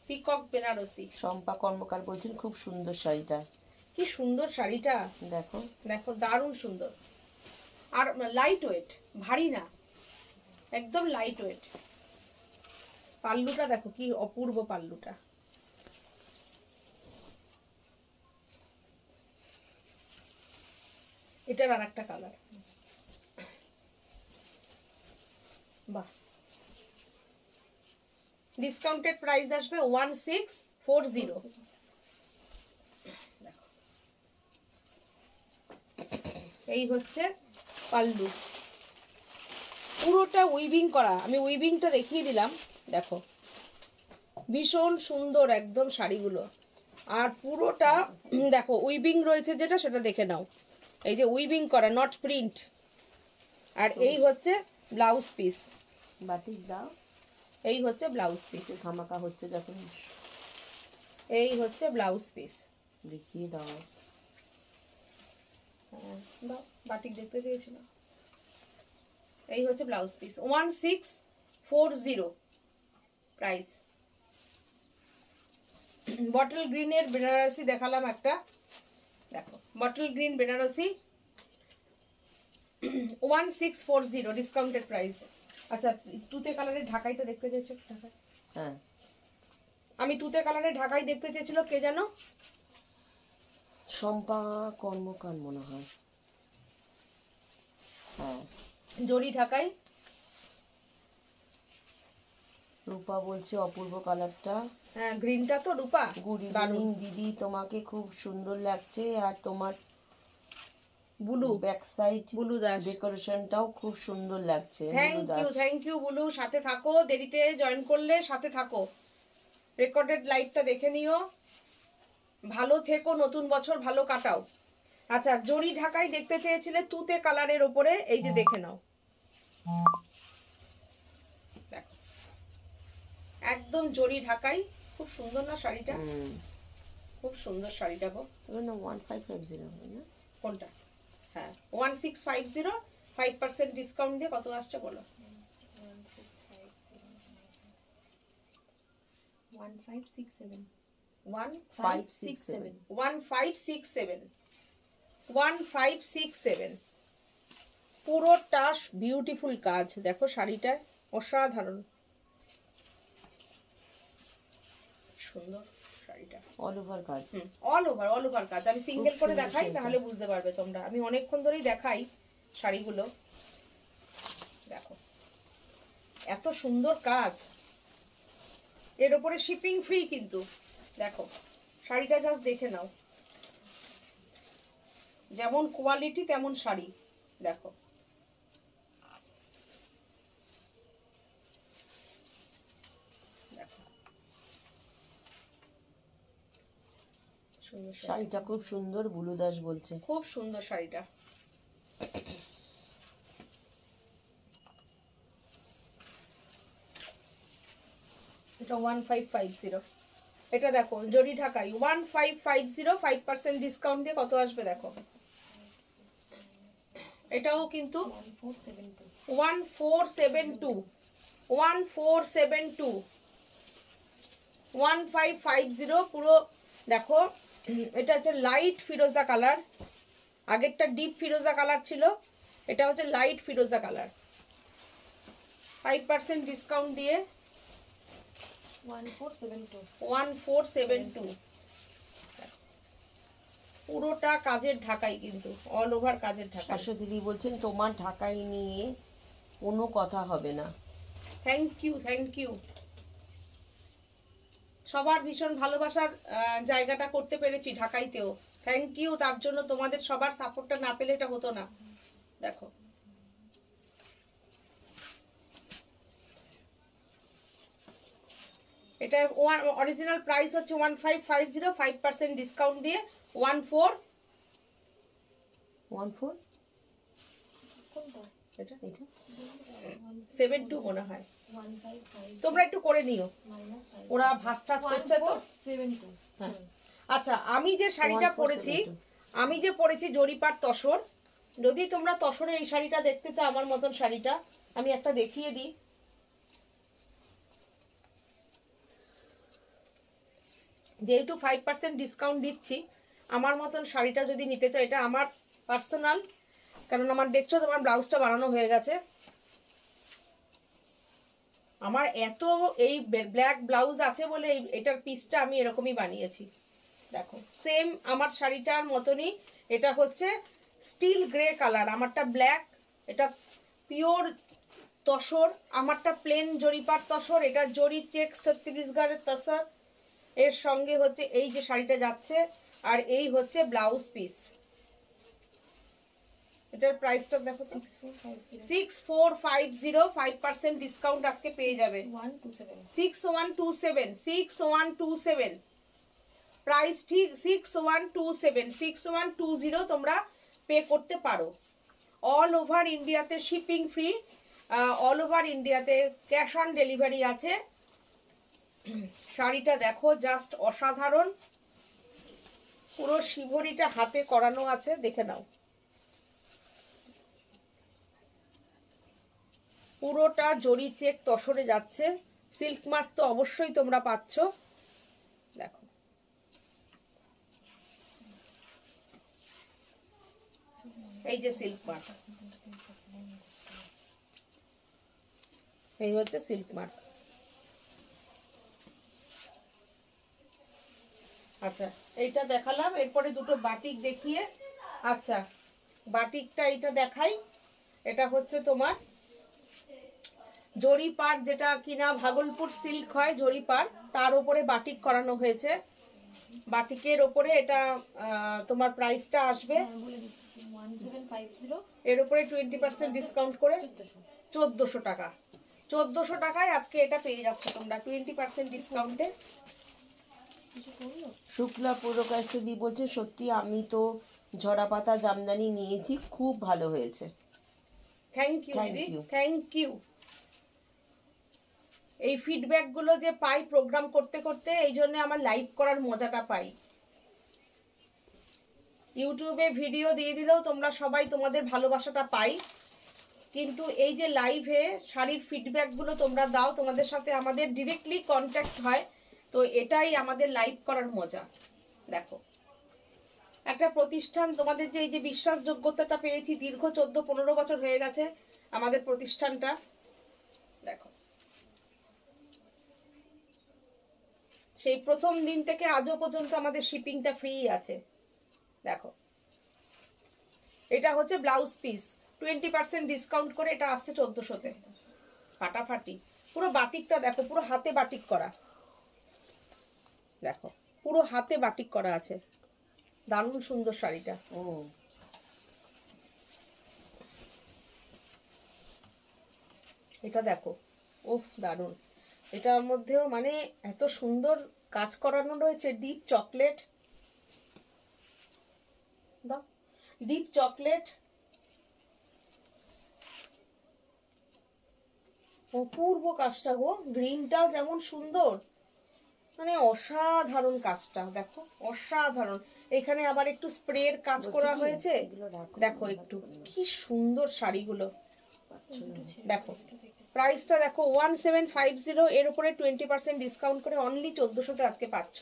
পিকক বেনারসি। শম্পা কর্মকার বলছেন খুব সুন্দর শাড়িটা। কি সুন্দর শাড়িটা, দেখো দেখো দারুণ সুন্দর। আর লাইট ওয়েট, ভারী না, একদম লাইট ওয়েট। পাল্লুটা দেখো কি অপূর্ব পাল্লুটা। এটার আর একটা কালার, বাহ। ডিসকাউন্টেড প্রাইস আসবে 1640। এই হচ্ছে পাল্লু, পুরোটা উইভিং করা। আমি উইভিংটা দেখিয়ে দিলাম, দেখো ভীষণ সুন্দর একদম শাড়িগুলো। আর পুরোটা দেখো উইভিং রয়েছে যেটা, সেটা দেখে নাও। এই যে উইভিং করা, নট প্রিন্ট। আর এই হচ্ছে ব্লাউজ পিস, বাটিক দাও। এই হচ্ছে ব্লাউজ পিস, ধামাকা হচ্ছে যখন। এই হচ্ছে ব্লাউজ পিস। দেখিয়ে দাও। বাটিক দেখতে চেয়েছিল। এই হচ্ছে ব্লাউজ পিস, 1640 প্রাইস। বটল গ্রিনের বেনারসি দেখালাম একটা, দেখো bottle green Banarasi 1640 discounted price. আচ্ছা, তুতে কালারের ঢাকাইটা দেখতে চেয়েছে, ঢাকাই। হ্যাঁ, আমি তুতে কালারের ঢাকাই দেখতে চেয়েছিল, কে জানো? শম্পা কর্মকার মনে হয়। হ্যাঁ, জরি ঢাকাই। রূপা বলছে অপূর্ব কালারটা। হ্যাঁ, গ্রিনটা তো রূপা। গুড ইভিনিং দিদি, তোমাকে খুব সুন্দর লাগছে। আর তোমার blue back side Bulu Das, ডেকোরেশনটাও খুব সুন্দর লাগছে। Thank you Bulu. সাথে থাকো, দেরিতে জয়েন করলে সাথে থাকো, রেকর্ডেড লাইভটা দেখে নিও। ভালো থেকো, নতুন বছর ভালো কাটাও। আচ্ছা, জরি ঢাকাই দেখতে চেয়েছিলে তুতে কালারের ওপরে, এই যে দেখে নাও, দেখো একদম জরি ঢাকাই। খুব সুন্দর না শাড়িটা? খুব সুন্দর শাড়িটা গো। 1550 না? কোনটা? হ্যাঁ 1650, 5% ডিসকাউন্ট দিয়ে কত আসছে বলো? 1567 1567 1567 1567 পুরোটা বিউটিফুল কাজ। দেখো শাড়িটার অসাধারণ সুন্দর শাড়িটা, অল ওভার কাজ। অল ওভার কাজ। আমি সিঙ্গেল করে দেখাই, তাহলে বুঝতে পারবে তোমরা। আমি অনেকক্ষণ ধরেই দেখাই শাড়িগুলো। দেখো এত সুন্দর কাজ, এর উপরে শিপিং ফ্রি কিন্তু। দেখো শাড়িটা জাস্ট দেখে নাও, যেমন কোয়ালিটি তেমন শাড়ি। দেখো সুন্দর শাড়ি, শাড়িটা খুব সুন্দর, বুলু দাস বলছে। খুব সুন্দর শাড়িটা। এটা 1550। এটা দেখো জরি ঢাকাই 1550, 5% ডিসকাউন্ট দিয়ে কত আসবে দেখো। এটাও কিন্তু 1472 1472 1472 1550 পুরো দেখো। এটা হচ্ছে লাইট ফিরোজা কালার, আগেরটা ডিপ ফিরোজা কালার ছিল, এটা হচ্ছে লাইট ফিরোজা কালার। 5% ডিসকাউন্ট দিয়ে 1472 1472 পুরোটা কাজের ঢাকাই, কিন্তু অল ওভার কাজের ঢাকা। শাশ্বতী দিদি বলছেন তোমার ঢাকাই নিয়ে কোনো কথা হবে না। Thank you, thank you. সবার ভীষণ ভালোবাসার জায়গাটা করতে পেরেছি ঢাকাইতেও, থ্যাংক ইউ। তার জন্য তোমাদের সবার সাপোর্টটা না পেলে এটা হতো না। দেখো এটা অরিজিনাল প্রাইস হচ্ছে 1550, 5% ডিসকাউন্ট দিয়ে 14 কোনটা? এটা এটা 72 মনে হয়, 155 তোমরা একটু করে নিও, minus 5 ওরা ভাস টাচ করছে তো। 1472 হ্যাঁ। আচ্ছা, আমি যে শাড়িটা 1472 পরেছি, আমি যে পরেছি জরিপার তসর, যদি তোমরা তসরে এই শাড়িটা দেখতে চাও আমার মতন শাড়িটা, আমি একটা দেখিয়ে দিই। যেহেতু 5% ডিসকাউন্ট দিচ্ছি, আমার মতন শাড়িটা যদি নিতে চাও, এটা আমার পার্সোনাল, কারণ আমার দেখছো তোমার ব্লাউজটা বানানো হয়ে গেছে। আমার এত এই ব্ল্যাক ব্লাউজ আছে বলে এটার পিসটা আমি এরকমই বানিয়েছি। দেখো সেম আমার শাড়িটার মতনই, এটা হচ্ছে স্টিল গ্রে কালার, আমারটা ব্ল্যাক, এটা পিওর তসর, আমারটা প্লেন জরিপার তসর, এটা জরি চেক 36 তসর, এর সঙ্গে হচ্ছে এই যে শাড়িটা যাচ্ছে, আর এই হচ্ছে ব্লাউজ পিস। এটার প্রাইসটা দেখো 6450, 5% ডিসকাউন্ট আজকে পেয়ে যাবে 6127 6127, প্রাইস ঠিক 6127 6120 তোমরা পে করতে পারো। অল ওভার ইন্ডিয়াতে শিপিং ফ্রি, অল ওভার ইন্ডিয়াতে ক্যাশ অন ডেলিভারি আছে। শাড়িটা দেখো জাস্ট অসাধারণ, পুরো শিভরিটা হাতে করানো আছে, দেখে নাও। পুরোটা জরি চেক তসরে যাচ্ছে, সিল্ক মার্ক তো অবশ্যই তোমরা পাচ্ছ। দেখো এই যে সিল্ক মার্ক, এই হচ্ছে সিল্ক মার্ক। আচ্ছা এইটা দেখালাম, এরপরে দুটো বাটিক দেখিয়ে, আচ্ছা বাটিকটা এইটা দেখাই। এটা হচ্ছে তোমার জরিপার, যেটা কিনা ভাগলপুর সিল্ক হয় জরিপার, তার উপরে বাটিক করানো হয়েছে। বাটিকের ওপরে এটা তোমার প্রাইসটা আসবে 1750 এর উপরে 20% ডিসকাউন্ট করে 1400 টাকা। 1400 টাকায় আজকে এটা পেয়ে যাচ্ছ তোমরা 20% ডিসকাউন্টে। কিছু করলো শুক্লা পুরকাশ দি বলছে সত্যি আমি তো ঝরা পাতা জামদানি নিয়েছি, খুব ভালো হয়েছে। থ্যাংক ইউ Thank দিদি, you. Thank you. এই ফিডব্যাক গুলো যে পাই প্রোগ্রাম করতে করতে, এই জন্য আমার লাইভ করার মজাটা পাই। ইউটিউবে ভিডিও দিয়ে দিলেও তোমরা সবাই তোমাদের ভালোবাসাটা পাই, কিন্তু এই যে লাইভে শাড়ির ফিডব্যাক গুলো তোমরা দাও, তোমাদের সাথে আমাদের ডিরেক্টলি কন্ট্যাক্ট হয়, তো এটাই আমাদের লাইভ করার মজা। দেখো একটা প্রতিষ্ঠান, তোমাদের যে এই যে বিশ্বাসযোগ্যতাটা পেয়েছি, দীর্ঘ 14-15 বছর হয়ে গেছে আমাদের প্রতিষ্ঠানটা। দেখো সেই প্রথম দিন থেকে আজও পর্যন্ত আমাদের শিপিংটা ফ্রি আছে। দেখো এটা হচ্ছে ব্লাউজ পিস, 20% ডিসকাউন্ট করে এটা আসছে 1400-তে। ফাটাফাটি পুরো বাটিকটা দেখো, পুরো হাতে বাটিক করা, দেখো পুরো হাতে বাটিক করা আছে, দারুণ সুন্দর শাড়িটা। ও এটা দেখো, ওহ দারুণ। এটার মধ্যেও মানে এত সুন্দর কাজ করানো রয়েছে, ডিপ চকলেট, দাও ডিপ চকলেট, অপূর্ব কাজটা গো। গ্রিনটাও যেমন সুন্দর, মানে অসাধারণ কাজটা দেখো, অসাধারণ। এখানে আবার একটু স্প্রের কাজ করা হয়েছে, দেখো একটু কি সুন্দর শাড়িগুলো। দেখো প্রাইসটা দেখো 1750, এর উপরে 20% ডিসকাউন্ট করে অনলি 1400-তে আজকে পাচ্ছ।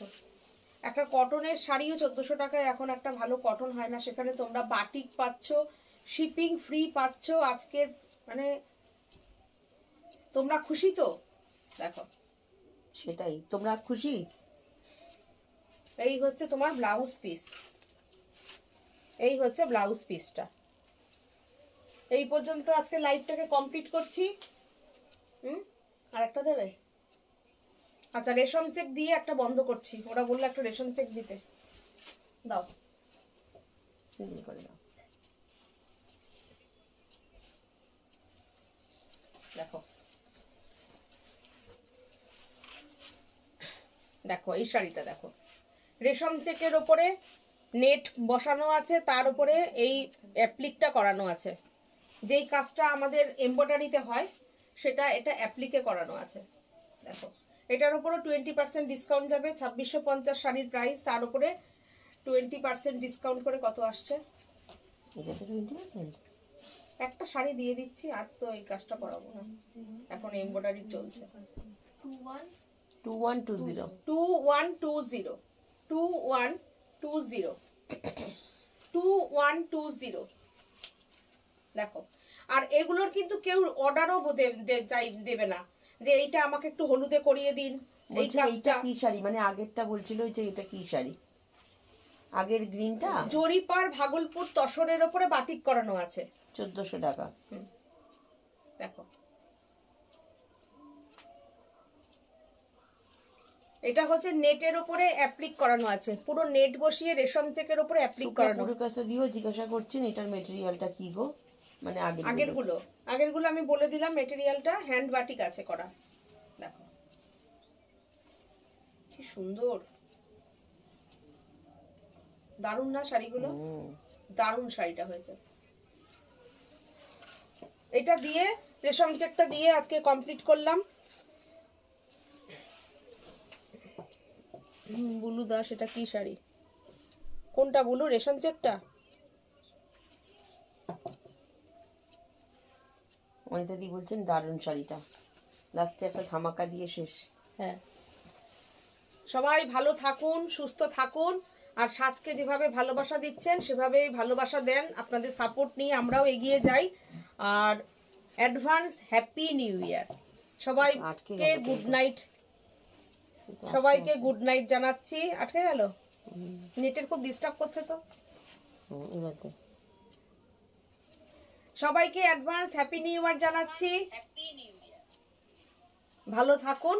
একটা কটনের শাড়িও 1400 টাকায় এখন একটা ভালো কটন হয় না, সেখানে তোমরা বাটিক পাচ্ছ, শিপিং ফ্রি পাচ্ছ আজকের, মানে তোমরা খুশি তো? দেখো সেটাই, তোমরা খুশি? এই হচ্ছে তোমার ব্লাউজ পিস, এই হচ্ছে ব্লাউজ পিসটা। এই পর্যন্ত আজকে লাইভটাকে কমপ্লিট করছি। আর একটা দেবে? আচ্ছা, রেশম চেক দিয়ে একটা বন্ধ করছি, ওরা বললো একটা রেশম চেক দিতে, দাও। সিঙ্গেল করে দাও। দেখো দেখো এই শাড়িটা দেখো, রেশম চেকের ওপরে নেট বসানো আছে, তার উপরে এই অ্যাপ্লিকটা করানো আছে। যেই কাজটা আমাদের এমব্রয়ডারিতে হয় সেটা এটা অ্যাপ্লিকে করানো আছে। দেখো এটার উপরও 20% ডিসকাউন্ট যাবে। 2650 শাড়ির প্রাইস, তার উপরে 20% ডিসকাউন্ট করে কত আসছে? এটা তো 20%। একটা শাড়ি দিয়ে দিচ্ছি, আর তো এই কাজটা করাবো না, এখন এমব্রয়ডারি চলছে। 2120 2120 2120 2120। দেখো, আর এগুলোর কিন্তু কেউ অর্ডারও দেবে না যে এইটা আমাকে একটু হলুদে করিয়ে দিন, এই বলছে এইটা কাজটা। কি শাড়ি, মানে আগেরটা বলছিল যে এটা কি শাড়ি, আগের গ্রিনটা জরিপার ভাগলপুর তসরের ওপরে বাটিক করানো আছে, 1400 টাকা। দেখো এটা হচ্ছে নেটের উপরে অ্যাপ্লিক করানো আছে, পুরো নেট বসিয়ে রেশম চেকের উপরে অ্যাপ্লিক করানো। পুরো কাছে দিও, জিজ্ঞাসা করছেন এটার মেটেরিয়ালটা কি গো, মানে আগেরগুলো আমি বলে দিলাম, মেটেরিয়ালটা হ্যান্ড বাটিক আছে করা। দেখো কি সুন্দর, দারুণ না শাড়িগুলো? দারুণ শাড়িটা হয়েছে। এটা দিয়ে রেশম চেকটা দিয়ে আজকে কমপ্লিট করলাম। বুলু দাস, এটা কি শাড়ি, কোনটা বুলু? রেশম চেকটা? অনিতাদি বলছেন দারুণ শাড়িটা, লাস্টে একটা ধামাকা দিয়ে শেষ। হ্যাঁ, সবাই ভালো থাকুন, সুস্থ থাকুন, আর সাজকে যেভাবে ভালোবাসা দিচ্ছেন সেভাবেই ভালোবাসা দেন। আপনাদের সাপোর্ট নিয়ে আমরাও এগিয়ে যাই। আর অ্যাডভান্স হ্যাপি নিউ ইয়ার সবাইকে, গুড নাইট। সবাইকে গুড নাইট জানাচ্ছি। আটকে গেল, নেটের খুব ডিস্টার্ব করছে তো। সবাইকে অ্যাডভান্স হ্যাপি নিউ ইয়ার জানাচ্ছি, ভালো থাকুন।